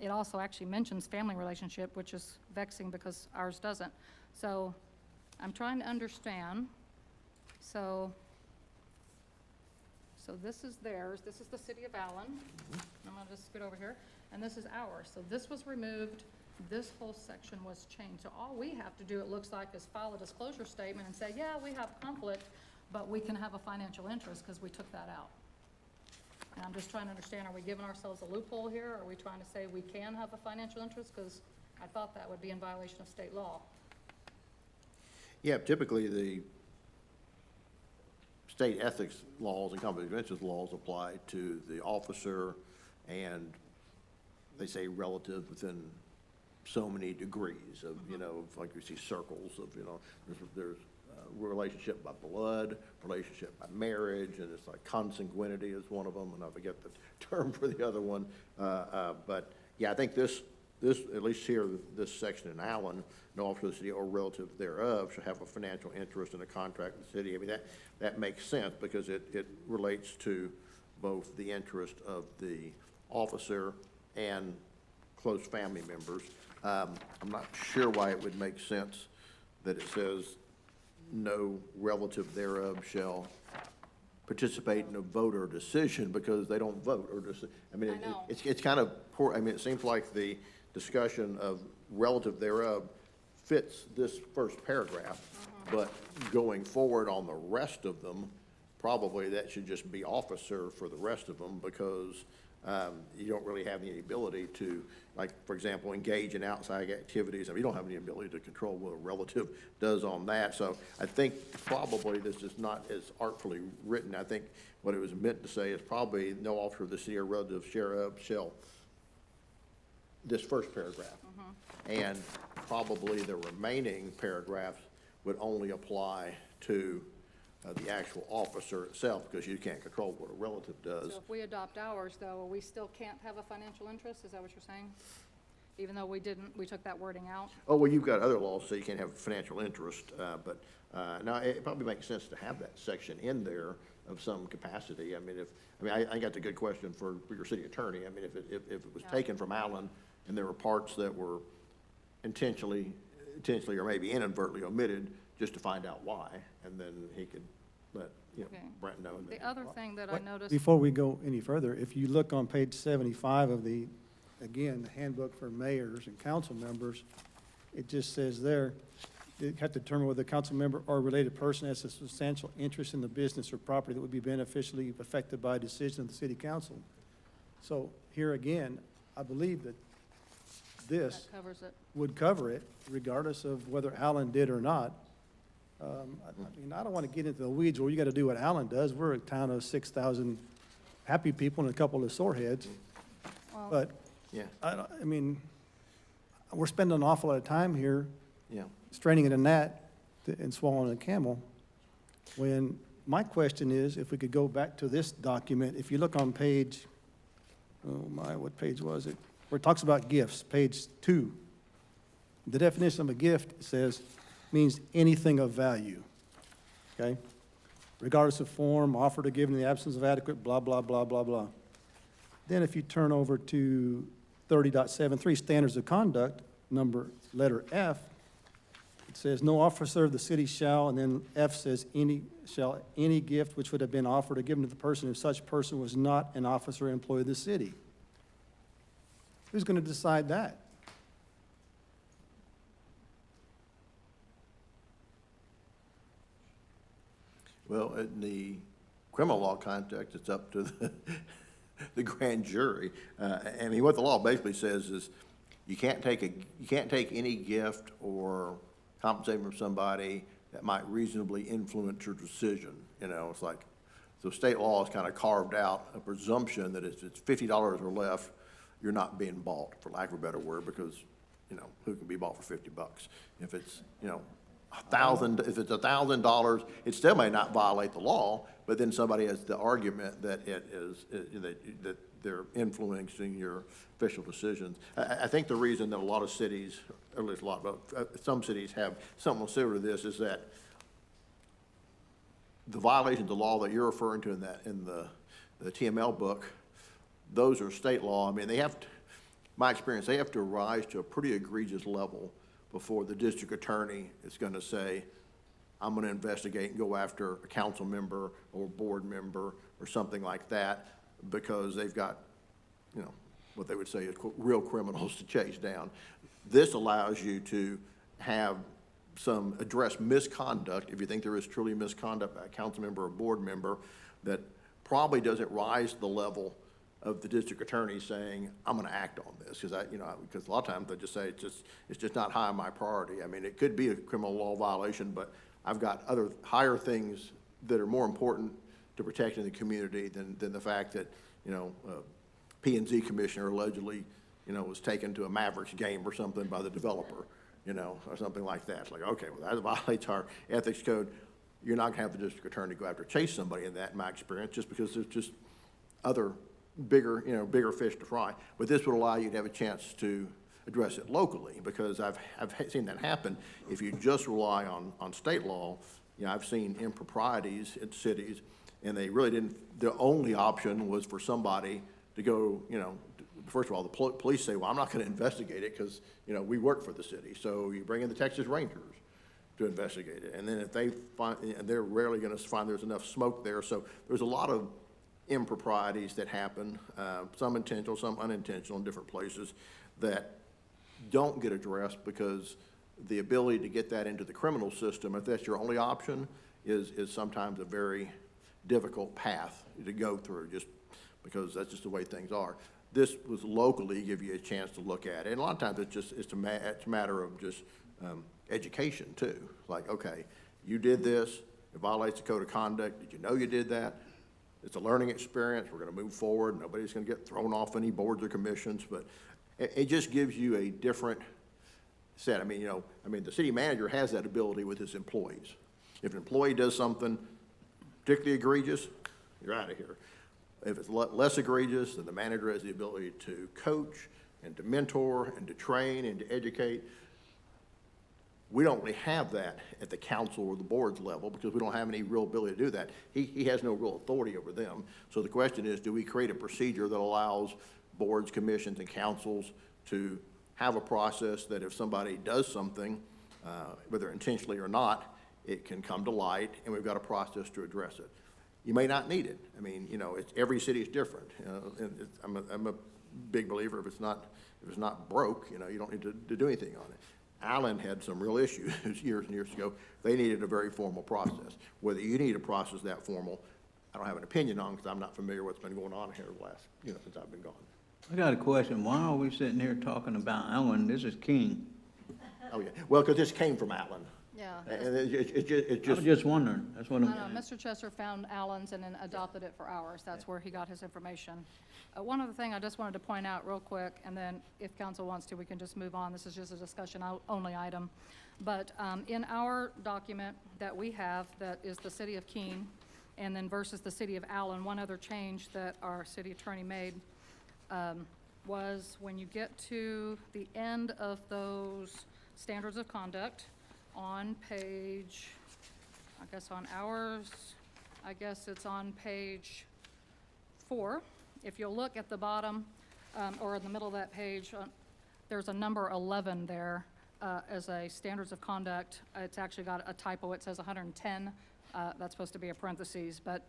It also actually mentions family relationship, which is vexing because ours doesn't. So I'm trying to understand. So this is theirs. This is the city of Allen. I'm going to just scoot over here. And this is ours. So this was removed. This whole section was changed. So all we have to do, it looks like, is file a disclosure statement and say, yeah, we have conflict, but we can have a financial interest because we took that out. And I'm just trying to understand, are we giving ourselves a loophole here? Are we trying to say we can have a financial interest? Because I thought that would be in violation of state law. Yeah, typically the state ethics laws and conflict of interest laws apply to the officer, and they say relative within so many degrees of, like you see circles of, there's relationship by blood, relationship by marriage, and it's like consanguinity is one of them, and I forget the term for the other one. But yeah, I think this, at least here, this section in Allen, no officer of the city or relative thereof shall have a financial interest in a contract with the city. I mean, that makes sense because it relates to both the interest of the officer and close family members. I'm not sure why it would make sense that it says no relative thereof shall participate in a vote or decision because they don't vote or I mean, it's kind of poor. I mean, it seems like the discussion of relative thereof fits this first paragraph. But going forward on the rest of them, probably that should just be officer for the rest of them, because you don't really have any ability to, like, for example, engage in outside activities. I mean, you don't have any ability to control what a relative does on that. So I think probably this is not as artfully written. I think what it was meant to say is probably no officer of the city or relative shall, this first paragraph. And probably the remaining paragraphs would only apply to the actual officer itself, because you can't control what a relative does. So if we adopt ours, though, we still can't have a financial interest, is that what you're saying? Even though we took that wording out? Oh, well, you've got other laws, so you can't have financial interest, but now, it probably makes sense to have that section in there of some capacity. I mean, I think that's a good question for your city attorney. I mean, if it was taken from Allen and there were parts that were intentionally or maybe inadvertently omitted, just to find out why, and then he could let, Okay. Brent know. The other thing that I What- noticed. Before we go any further, if you look on page 75 of the, again, the handbook for mayors and council members, it just says there, you have to determine whether the council member or related person has a substantial interest in the business or property that would be beneficially affected by a decision of the city council. So here again, I believe that this That covers it. would cover it regardless of whether Allen did or not. I mean, I don't want to get into the weeds where you got to do what Allen does. We're a town of 6,000 happy people and a couple of sore heads. Well, But, Yeah, I mean, we're spending an awful lot of time here yeah. straining at a gnat and swallowing a camel. When, my question is, if we could go back to this document, if you look on page, oh my, what page was it? Where it talks about gifts, page 2. The definition of a gift says, means anything of value, okay? Regardless of form, offered or given in the absence of adequate, blah, blah, blah, blah, blah. Then if you turn over to 30.73, standards of conduct, letter F, it says, no officer of the city shall, and then F says, any gift which would have been offered or given to the person if such person was not an officer or employee of the city. Who's going to decide that? Well, in the criminal law context, it's up to the grand jury. I mean, what the law basically says is you can't take any gift or compensation from somebody that might reasonably influence your decision. You know, it's like, so state law has kind of carved out a presumption that if it's $50 or less, you're not being bought, for lack of a better word, because, you know, who can be bought for $50? If it's, you know, if it's $1,000, it still may not violate the law, but then somebody has the argument that that they're influencing your official decisions. I think the reason that a lot of cities, or at least a lot, but some cities have something similar to this, is that the violations of the law that you're referring to in the TML book, those are state law. I mean, they have to, my experience, they have to rise to a pretty egregious level before the district attorney is going to say, I'm going to investigate and go after a council member or board member or something like that, because they've got, you know, what they would say is real criminals to chase down. This allows you to have some address misconduct, if you think there is truly misconduct by a council member or board member, that probably doesn't rise to the level of the district attorney saying, I'm gonna act on this, because because a lot of times they just say, it's just not high on my priority. I mean, it could be a criminal law violation, but I've got other higher things that are more important to protecting the community than the fact that, you know, P&Z commissioner allegedly, you know, was taken to a Mavericks game or something by the developer, you know, or something like that. It's like, okay, well, that violates our ethics code. You're not gonna have the district attorney go after chase somebody in that, in my experience, just because there's just other bigger fish to fry. But this would allow you to have a chance to address it locally, because I've seen that happen. If you just rely on state law, you know, I've seen improprieties in cities, and they really didn't, the only option was for somebody to go, you know, first of all, the police say, well, I'm not gonna investigate it because, you know, we work for the city. So you bring in the Texas Rangers to investigate it. And then if they find, and they're rarely gonna find there's enough smoke there. So there's a lot of improprieties that happen, some intentional, some unintentional in different places, that don't get addressed because the ability to get that into the criminal system, if that's your only option, is sometimes a very difficult path to go through, just because that's just the way things are. This was locally give you a chance to look at it, and a lot of times it's a matter of just education too. Like, okay, you did this, it violates the code of conduct, did you know you did that? It's a learning experience, we're gonna move forward, nobody's gonna get thrown off any boards or commissions, but it just gives you a different set. I mean, the city manager has that ability with his employees. If an employee does something particularly egregious, you're out of here. If it's less egregious, then the manager has the ability to coach and to mentor and to train and to educate. We don't really have that at the council or the board's level because we don't have any real ability to do that. He has no real authority over them. So the question is, do we create a procedure that allows boards, commissions, and councils to have a process that if somebody does something, whether intentionally or not, it can come to light, and we've got a process to address it. You may not need it. I mean, every city is different. And I'm a big believer if it's not broke, you don't need to do anything on it. Allen had some real issues years and years ago. They needed a very formal process. Whether you need a process that formal, I don't have an opinion on because I'm not familiar with what's been going on here the last, since I've been gone. I got a question. Why are we sitting here talking about Allen? This is Keene. Oh, yeah. Well, because this came from Allen. Yeah. And it's I just. was just wondering. That's what I'm. I know, Mr. Chester found Allen's and then adopted it for ours. That's where he got his information. One other thing I just wanted to point out real quick, and then if council wants to, we can just move on. This is just a discussion only item. But in our document that we have, that is the city of Keene, and then versus the city of Allen, one other change that our city attorney made was when you get to the end of those standards of conduct, on page, I guess on ours, I guess it's on page 4. If you'll look at the bottom, or in the middle of that page, there's a number 11 there as a standards of conduct. It's actually got a typo. It says 110. That's supposed to be a parentheses. But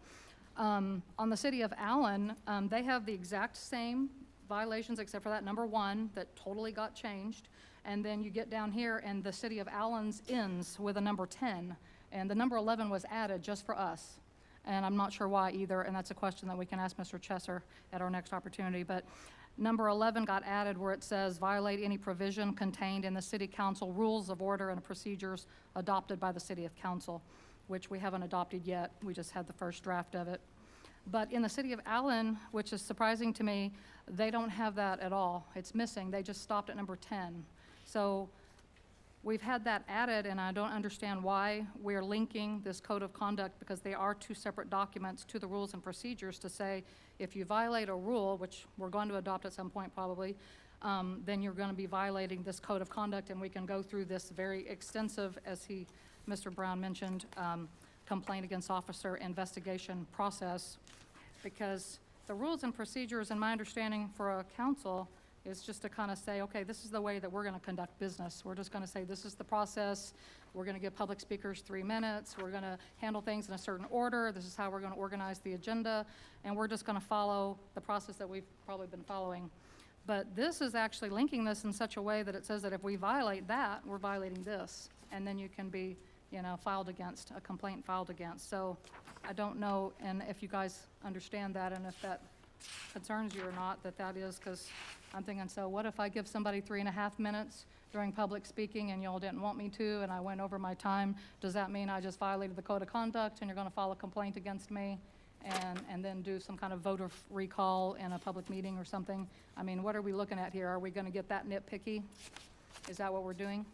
on the city of Allen, they have the exact same violations except for that number 1 that totally got changed. And then you get down here and the city of Allen's ends with a number 10. And the number 11 was added just for us. And I'm not sure why either, and that's a question that we can ask Mr. Chesser at our next opportunity. But number 11 got added where it says violate any provision contained in the city council rules of order and procedures adopted by the city of council, which we haven't adopted yet. We just had the first draft of it. But in the city of Allen, which is surprising to me, they don't have that at all. It's missing. They just stopped at number 10. So we've had that added, and I don't understand why we're linking this code of conduct, because they are 2 separate documents, to the rules and procedures to say if you violate a rule, which we're going to adopt at some point probably, then you're going to be violating this code of conduct, and we can go through this very extensive, as Mr. Brown mentioned, complaint against officer investigation process, because the rules and procedures, in my understanding for a council, is just to kind of say, okay, this is the way that we're going to conduct business. We're just going to say, this is the process. We're going to give public speakers 3 minutes. We're going to handle things in a certain order. This is how we're going to organize the agenda. And we're just going to follow the process that we've probably been following. But this is actually linking this in such a way that it says that if we violate that, we're violating this. And then you can be, filed against, a complaint filed against. So I don't know, and if you guys understand that and if that concerns you or not, that is, because I'm thinking, so what if I give somebody 3.5 minutes during public speaking and y'all didn't want me to, and I went over my time? Does that mean I just violated the code of conduct and you're going to file a complaint against me and then do some kind of voter recall in a public meeting or something? I mean, what are we looking at here? Are we going to get that nitpicky? Is that what we're doing?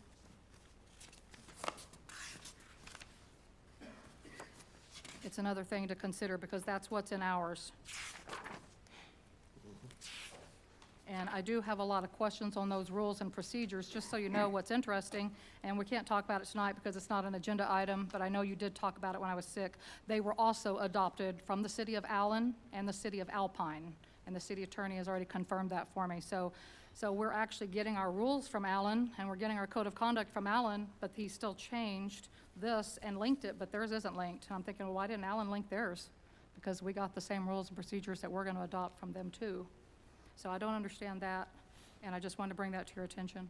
It's another thing to consider because that's what's in ours. And I do have a lot of questions on those rules and procedures, just so you know what's interesting. And we can't talk about it tonight because it's not an agenda item, but I know you did talk about it when I was sick. They were also adopted from the city of Allen and the city of Alpine, and the city attorney has already confirmed that for me. So we're actually getting our rules from Allen, and we're getting our code of conduct from Allen, but he still changed this and linked it, but theirs isn't linked. And I'm thinking, well, why didn't Allen link theirs? Because we got the same rules and procedures that we're going to adopt from them too. So I don't understand that, and I just wanted to bring that to your attention.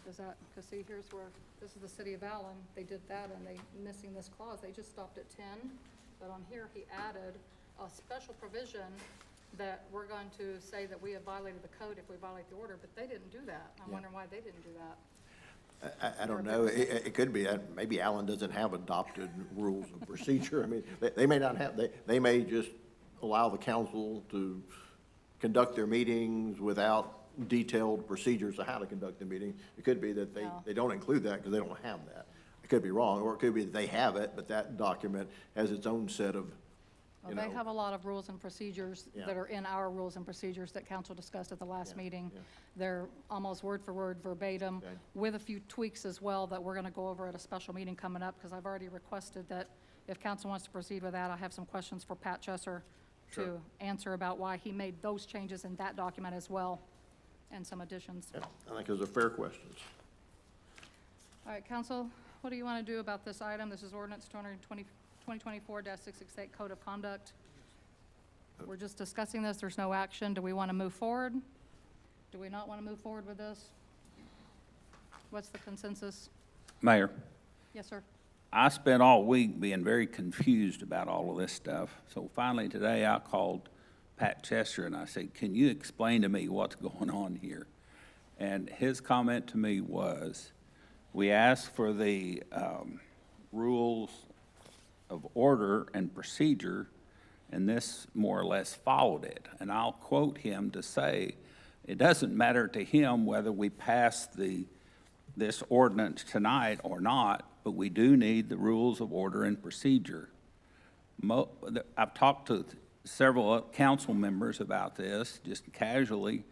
Does that, because see, here's where, this is the city of Allen, they did that and they, missing this clause, they just stopped at 10. But on here, he added a special provision that we're going to say that we have violated the code if we violate the order, but they didn't do that. I'm wondering why they didn't do that. I don't know. It could be that maybe Allen doesn't have adopted rules of procedure. I mean, they may not have, they may just allow the council to conduct their meetings without detailed procedures of how to conduct the meeting. It could be that they don't include that because they don't have that. It could be wrong, or it could be that they have it, but that document has its own set of, Well, they have a lot of rules and procedures that are in our rules and procedures that council discussed at the last meeting. They're almost word for word verbatim, with a few tweaks as well that we're gonna go over at a special meeting coming up, because I've already requested that if council wants to proceed with that, I have some questions for Pat Chesser to answer about why he made those changes in that document as well, and some additions. I think those are fair questions. All right, council, what do you want to do about this item? This is ordinance 2024-668 Code of Conduct. We're just discussing this. There's no action. Do we want to move forward? Do we not want to move forward with this? What's the consensus? Mayor, Yes, sir. I spent all week being very confused about all of this stuff. So finally today I called Pat Chester and I said, can you explain to me what's going on here? And his comment to me was, we asked for the rules of order and procedure, and this more or less followed it. And I'll quote him to say, it doesn't matter to him whether we pass this ordinance tonight or not, but we do need the rules of order and procedure. I've talked to several council members about this, just casually,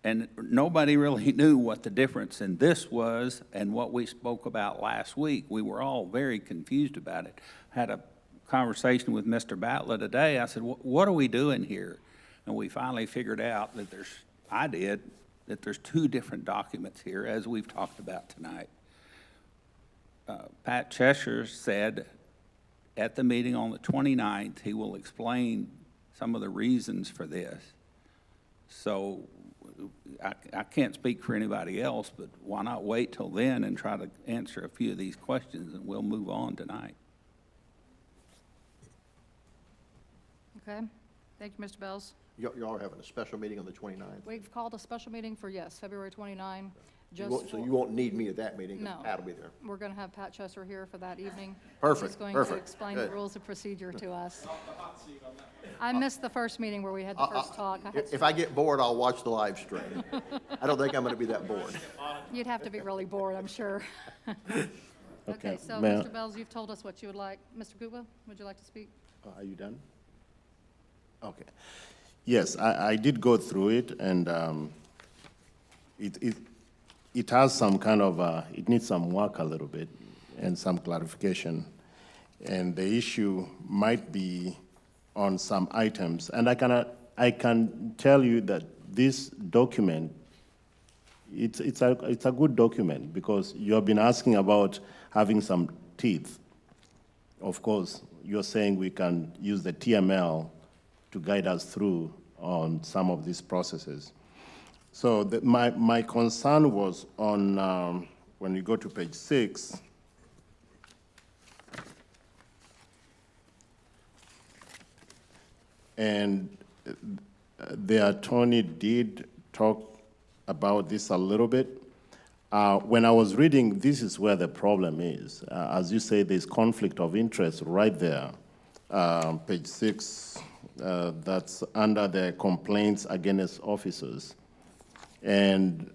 and nobody really knew what the difference in this was and what we spoke about last week. We were all very confused about it. Had a conversation with Mr. Battler today. I said, what are we doing here? And we finally figured out that that there's two different documents here, as we've talked about tonight. Pat Cheshire said at the meeting on the 29th, he will explain some of the reasons for this. So I can't speak for anybody else, but why not wait till then and try to answer a few of these questions, and we'll move on tonight. Okay. Thank you, Mr. Bells. Y'all are having a special meeting on the 29th? We've called a special meeting for, yes, February 29. So you won't need me at that meeting? No. Pat will be there. We're going to have Pat Chesser here for that evening. Perfect, He's going perfect. to explain the Good. rules of procedure to us. I missed the first meeting where we had the first talk. If I get bored, I'll watch the live stream. I don't think I'm going to be that bored. You'd have to be really bored, I'm sure. Okay, so Mayor. Mr. Bells, you've told us what you would like. Mr. Guba, would you like to speak? Are you done? Okay. Yes, I did go through it, and it has some kind of, it needs some work a little bit and some clarification. And the issue might be on some items. And I can tell you that this document, it's a good document, because you have been asking about having some teeth. Of course, you're saying we can use the TML to guide us through on some of these processes. So my concern was on, when you go to page 6, and the attorney did talk about this a little bit. When I was reading, this is where the problem is. As you say, there's conflict of interest right there. Page 6, that's under the complaints against officers. And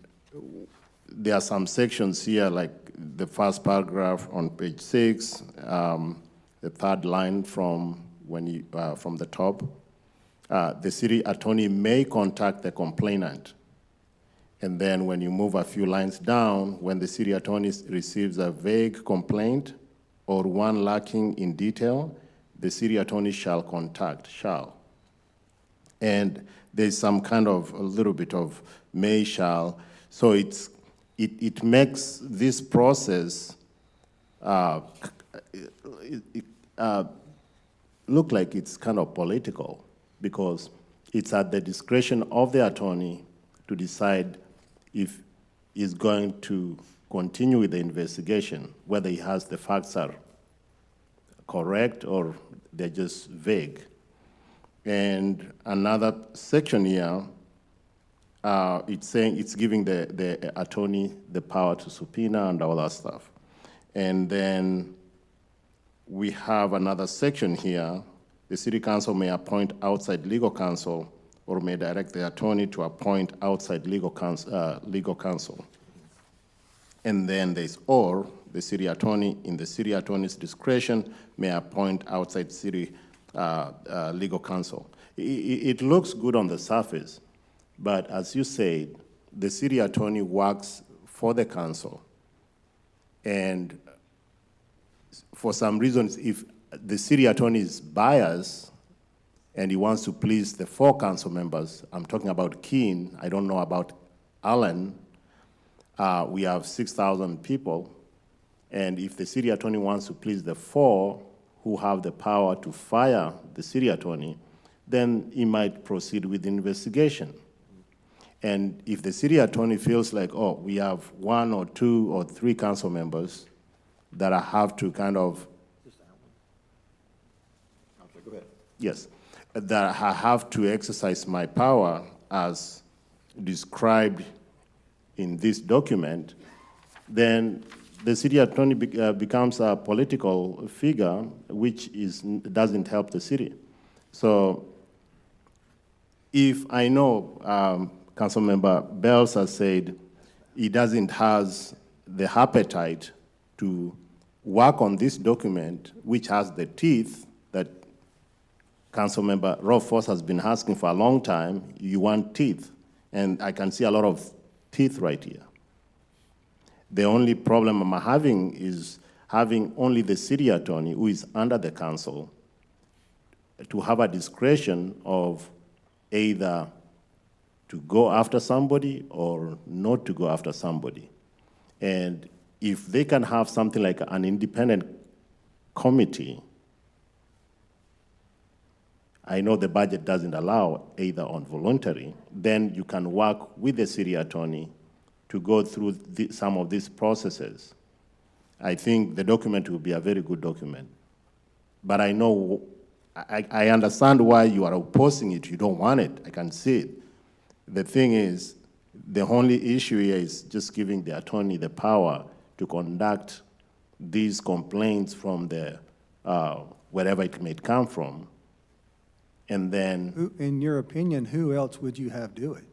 there are some sections here, like the first paragraph on page 6, the third line from the top. The city attorney may contact the complainant. And then when you move a few lines down, when the city attorney receives a vague complaint or one lacking in detail, the city attorney shall contact, shall. And there's some kind of, a little bit of may, shall. So it makes this process look like it's kind of political, because it's at the discretion of the attorney to decide if is going to continue with the investigation, whether he has the facts are correct or they're just vague. And another section here, it's saying it's giving the attorney the power to subpoena and all that stuff. And then we have another section here. The city council may appoint outside legal counsel or may direct the attorney to appoint outside legal counsel. And then there's or the city attorney, in the city attorney's discretion, may appoint outside city legal counsel. It looks good on the surface, but as you said, the city attorney works for the council. And for some reasons, if the city attorney is biased and he wants to please the 4 council members, I'm talking about Keene, I don't know about Allen, we have 6,000 people, and if the city attorney wants to please the 4 who have the power to fire the city attorney, then he might proceed with the investigation. And if the city attorney feels like, oh, we have 1 or 2 or 3 council members that I have to kind of, Go ahead. yes, that I have to exercise my power as described in this document, then the city attorney becomes a political figure, which doesn't help the city. So if I know Councilmember Bells has said he doesn't have the appetite to work on this document, which has the teeth that Councilmember Rothfuss has been asking for a long time, you want teeth. And I can see a lot of teeth right here. The only problem I'm having is having only the city attorney, who is under the council, to have a discretion of either to go after somebody or not to go after somebody. And if they can have something like an independent committee, I know the budget doesn't allow either on voluntary, then you can work with the city attorney to go through some of these processes. I think the document will be a very good document. But I know, I understand why you are opposing it. You don't want it. I can see it. The thing is, the only issue here is just giving the attorney the power to conduct these complaints from the, wherever it may come from. And then, In your opinion, who else would you have do it?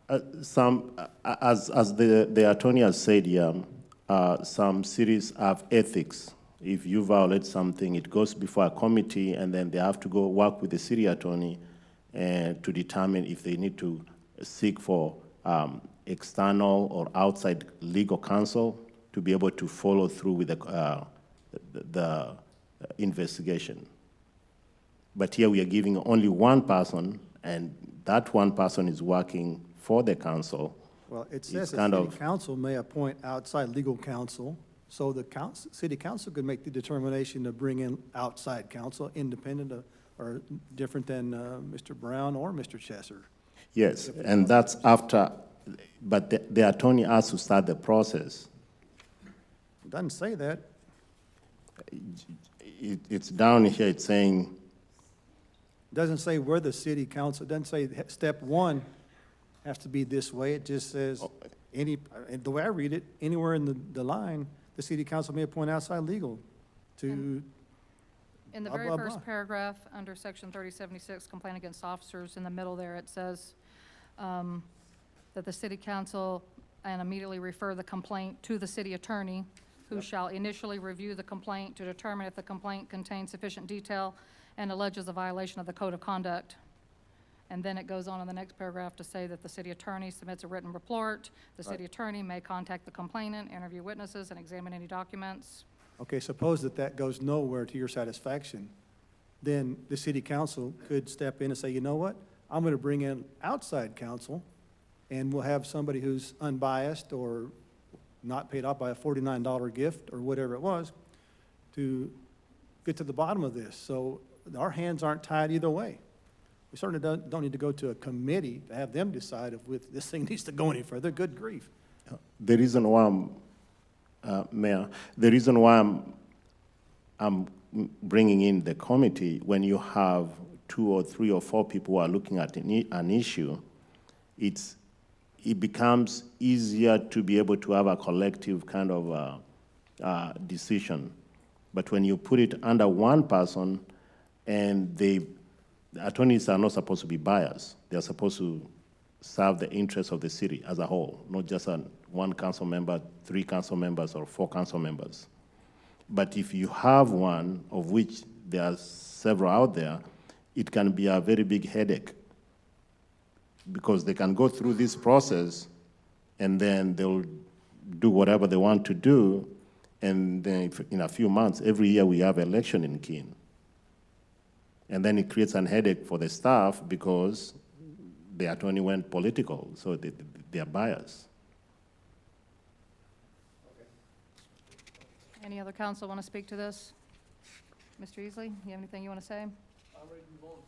as the attorney has said here, some cities have ethics. If you violate something, it goes before a committee, and then they have to go work with the city attorney and to determine if they need to seek for external or outside legal counsel to be able to follow through with the investigation. But here we are giving only one person, and that one person is working for the council. Well, it says It's the kind city of- council may appoint outside legal counsel, so the city council could make the determination to bring in outside counsel, independent of, or different than Mr. Brown or Mr. Chesser. Yes, and that's after, but the attorney has to start the process. It doesn't say that. It's down here, it's saying, It doesn't say where the city council, it doesn't say step 1 has to be this way. It just says the way I read it, anywhere in the line, the city council may appoint outside legal to, In the blah, very blah, first blah. paragraph, under section 3076, complaint against officers, in the middle there, it says that the city council and immediately refer the complaint to the city attorney, who shall initially review the complaint to determine if the complaint contains sufficient detail and alleges a violation of the code of conduct. And then it goes on in the next paragraph to say that the city attorney submits a written report. The city attorney may contact the complainant, interview witnesses, and examine any documents. okay, suppose that goes nowhere to your satisfaction. Then the city council could step in and say, you know what? I'm going to bring in outside counsel, and we'll have somebody who's unbiased or not paid off by a $49 gift or whatever it was to get to the bottom of this. So our hands aren't tied either way. We certainly don't need to go to a committee to have them decide if this thing needs to go any further. Good grief. The reason why Mayor, the reason why I'm bringing in the committee, when you have 2 or 3 or 4 people who are looking at an issue, it becomes easier to be able to have a collective kind of decision. But when you put it under one person, and the attorneys are not supposed to be biased, they're supposed to serve the interests of the city as a whole, not just one council member, 3 council members, or 4 council members. But if you have one, of which there are several out there, it can be a very big headache, because they can go through this process and then they'll do whatever they want to do, and then in a few months, every year we have election in Keene. And then it creates a headache for the staff because the attorney went political, so they are biased. Any other council want to speak to this? Mr. Easley, you have anything you want to say? I'm ready to move on.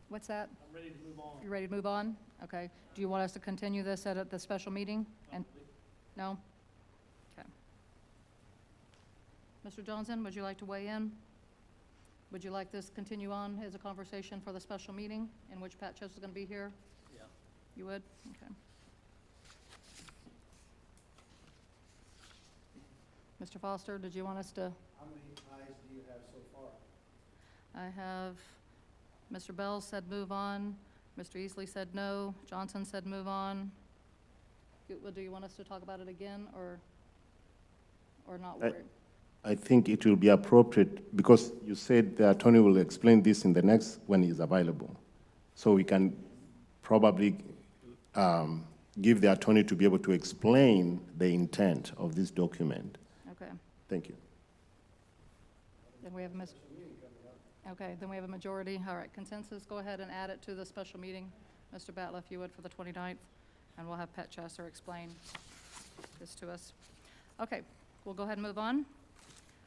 What's that? I'm ready to move on. You ready to move on? Okay. Do you want us to continue this at the special meeting? And no? Okay. Mr. Johnson, would you like to weigh in? Would you like this continue on as a conversation for the special meeting in which Pat Chess is going to be here? Yeah. You would? Okay. Mr. Foster, did you want us to? How many ayes do you have so far? I have, Mr. Bell said move on, Mr. Easley said no, Johnson said move on. Do you want us to talk about it again, or not worry? I think it will be appropriate, because you said the attorney will explain this in the next, when he's available. So we can probably give the attorney to be able to explain the intent of this document. Okay, Thank you. then we have okay, then we have a majority. All right, consensus, go ahead and add it to the special meeting. Mr. Batla, if you would, for the 29th, and we'll have Pat Chesser explain this to us. Okay, we'll go ahead and move on.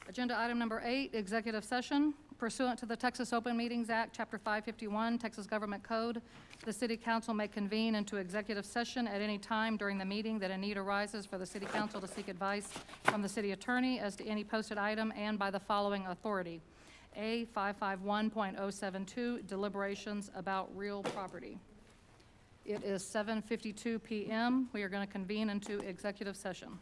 Agenda item number 8, executive session. Pursuant to the Texas Open Meetings Act, Chapter 551, Texas Government Code, the city council may convene into executive session at any time during the meeting that a need arises for the city council to seek advice from the city attorney as to any posted item, and by the following authority. A, 551.072, deliberations about real property. It is 7:52 p.m. We are going to convene into executive session.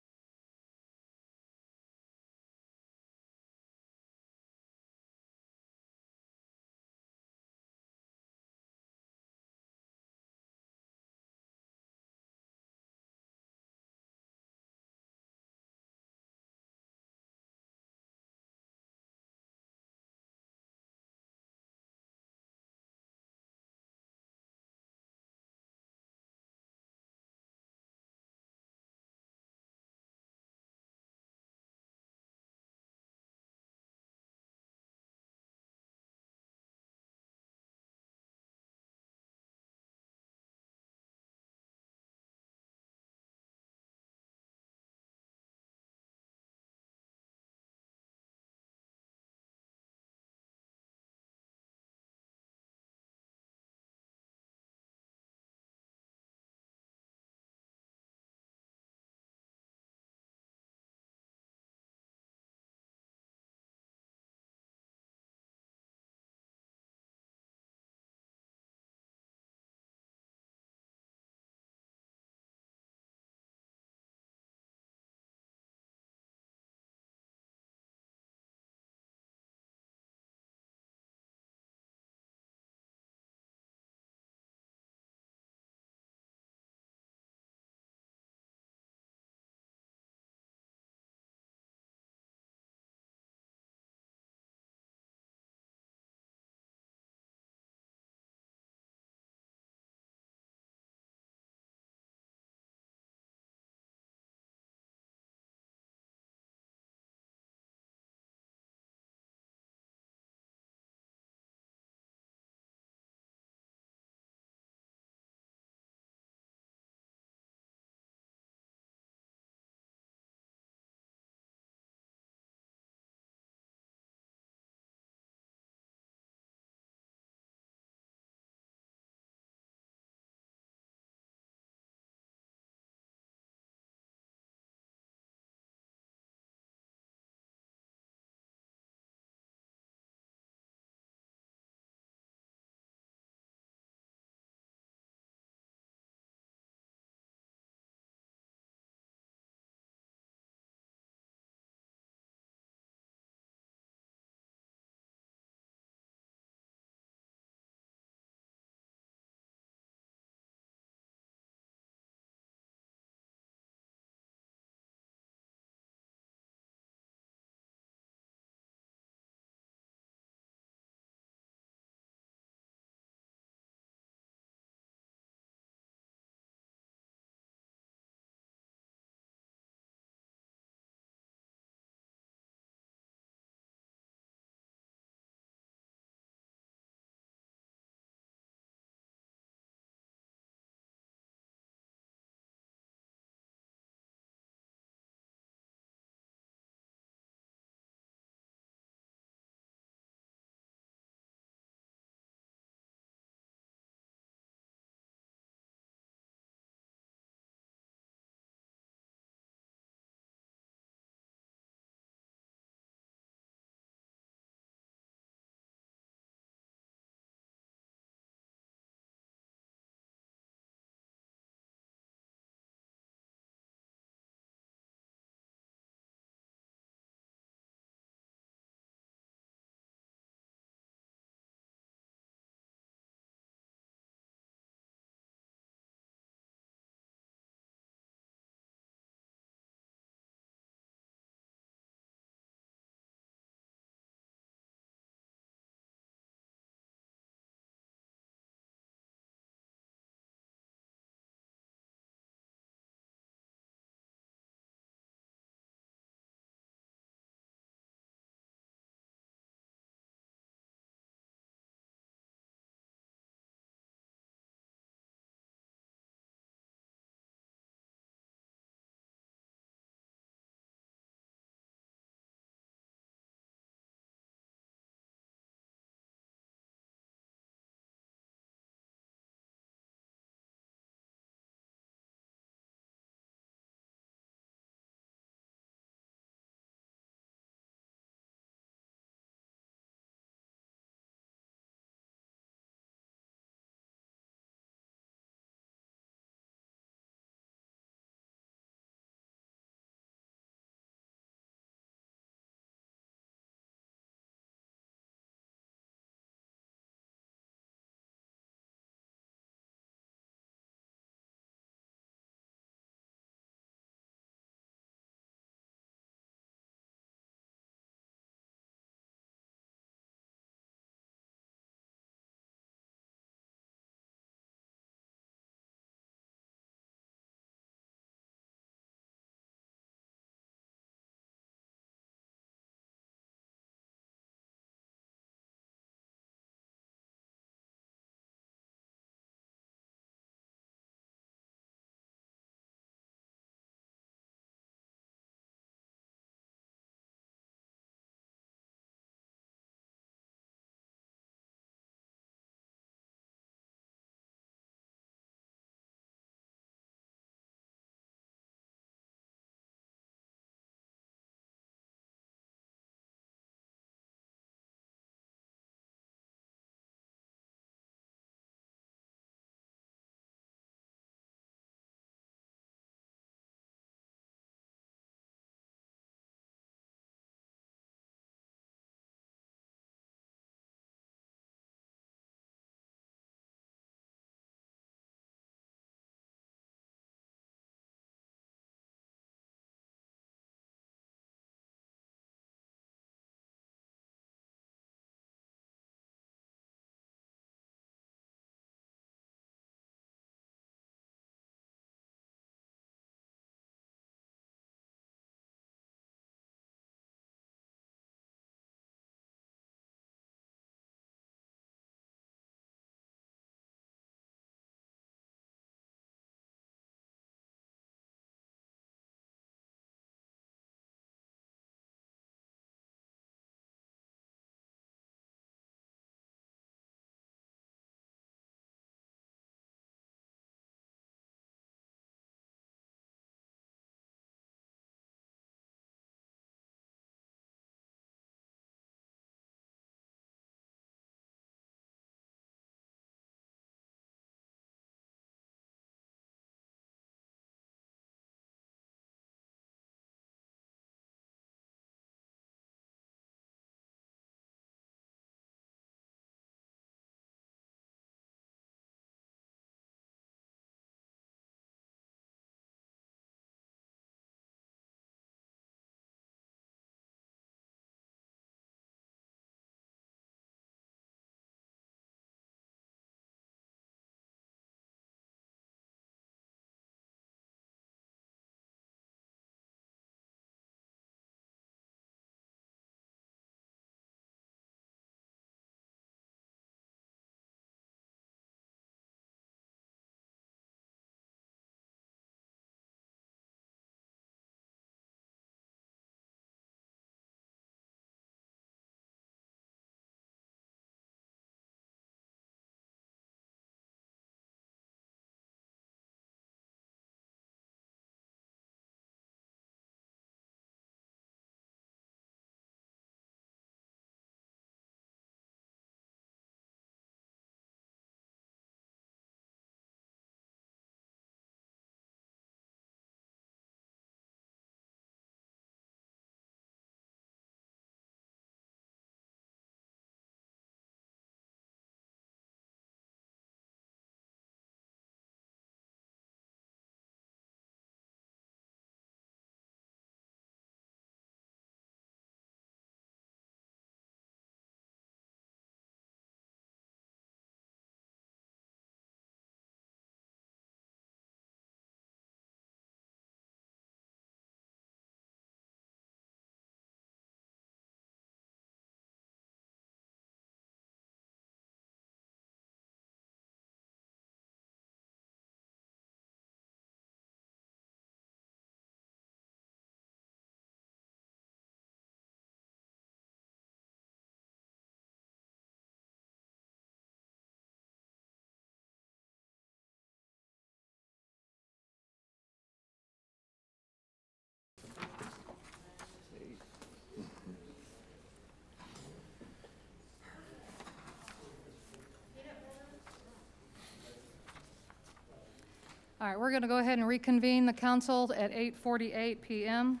All right, we're going to go ahead and reconvene the council at 8:48 PM.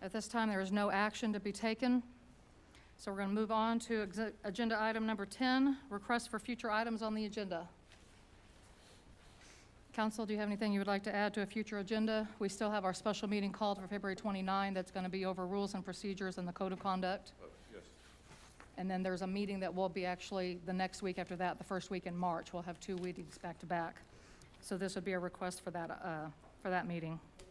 At this time, there is no action to be taken, so we're going to move on to agenda item number 10, requests for future items on the agenda. Council, do you have anything you would like to add to a future agenda? We still have our special meeting called for February 29. That's going to be over rules and procedures and the code of conduct. Yes. And then there's a meeting that will be actually the next week after that, the first week in March. We'll have 2 meetings back to back. So this would be a request for that meeting. Do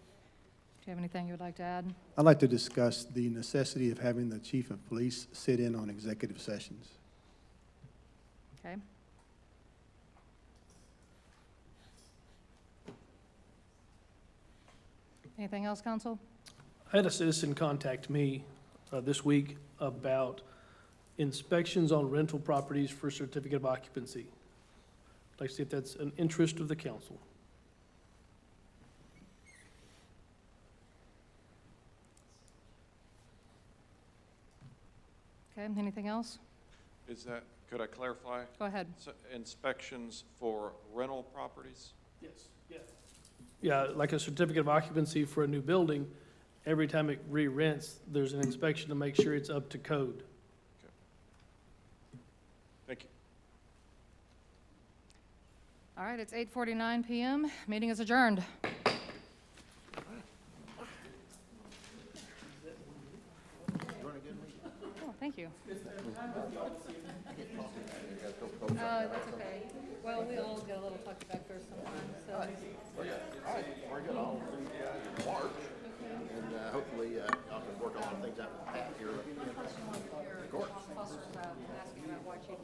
you have anything you would like to add? I'd like to discuss the necessity of having the chief of police sit in on executive sessions. Okay. Anything else, council? I had a citizen contact me this week about inspections on rental properties for certificate of occupancy. I'd like to see if that's an interest of the council. Okay, anything else? Is that, could I clarify? Go ahead. Inspections for rental properties? Yes. Yeah. Yeah, like a certificate of occupancy for a new building, every time it re-rents, there's an inspection to make sure it's up to code. Thank you. All right, it's 8:49 PM. Meeting is adjourned. Oh, thank you. That's okay. Well, we all get a little tucked back there sometimes, so. All right, we're good. I'll do March, and hopefully y'all can work on some things out with Pat here. Of course. Foster's asking about why Chief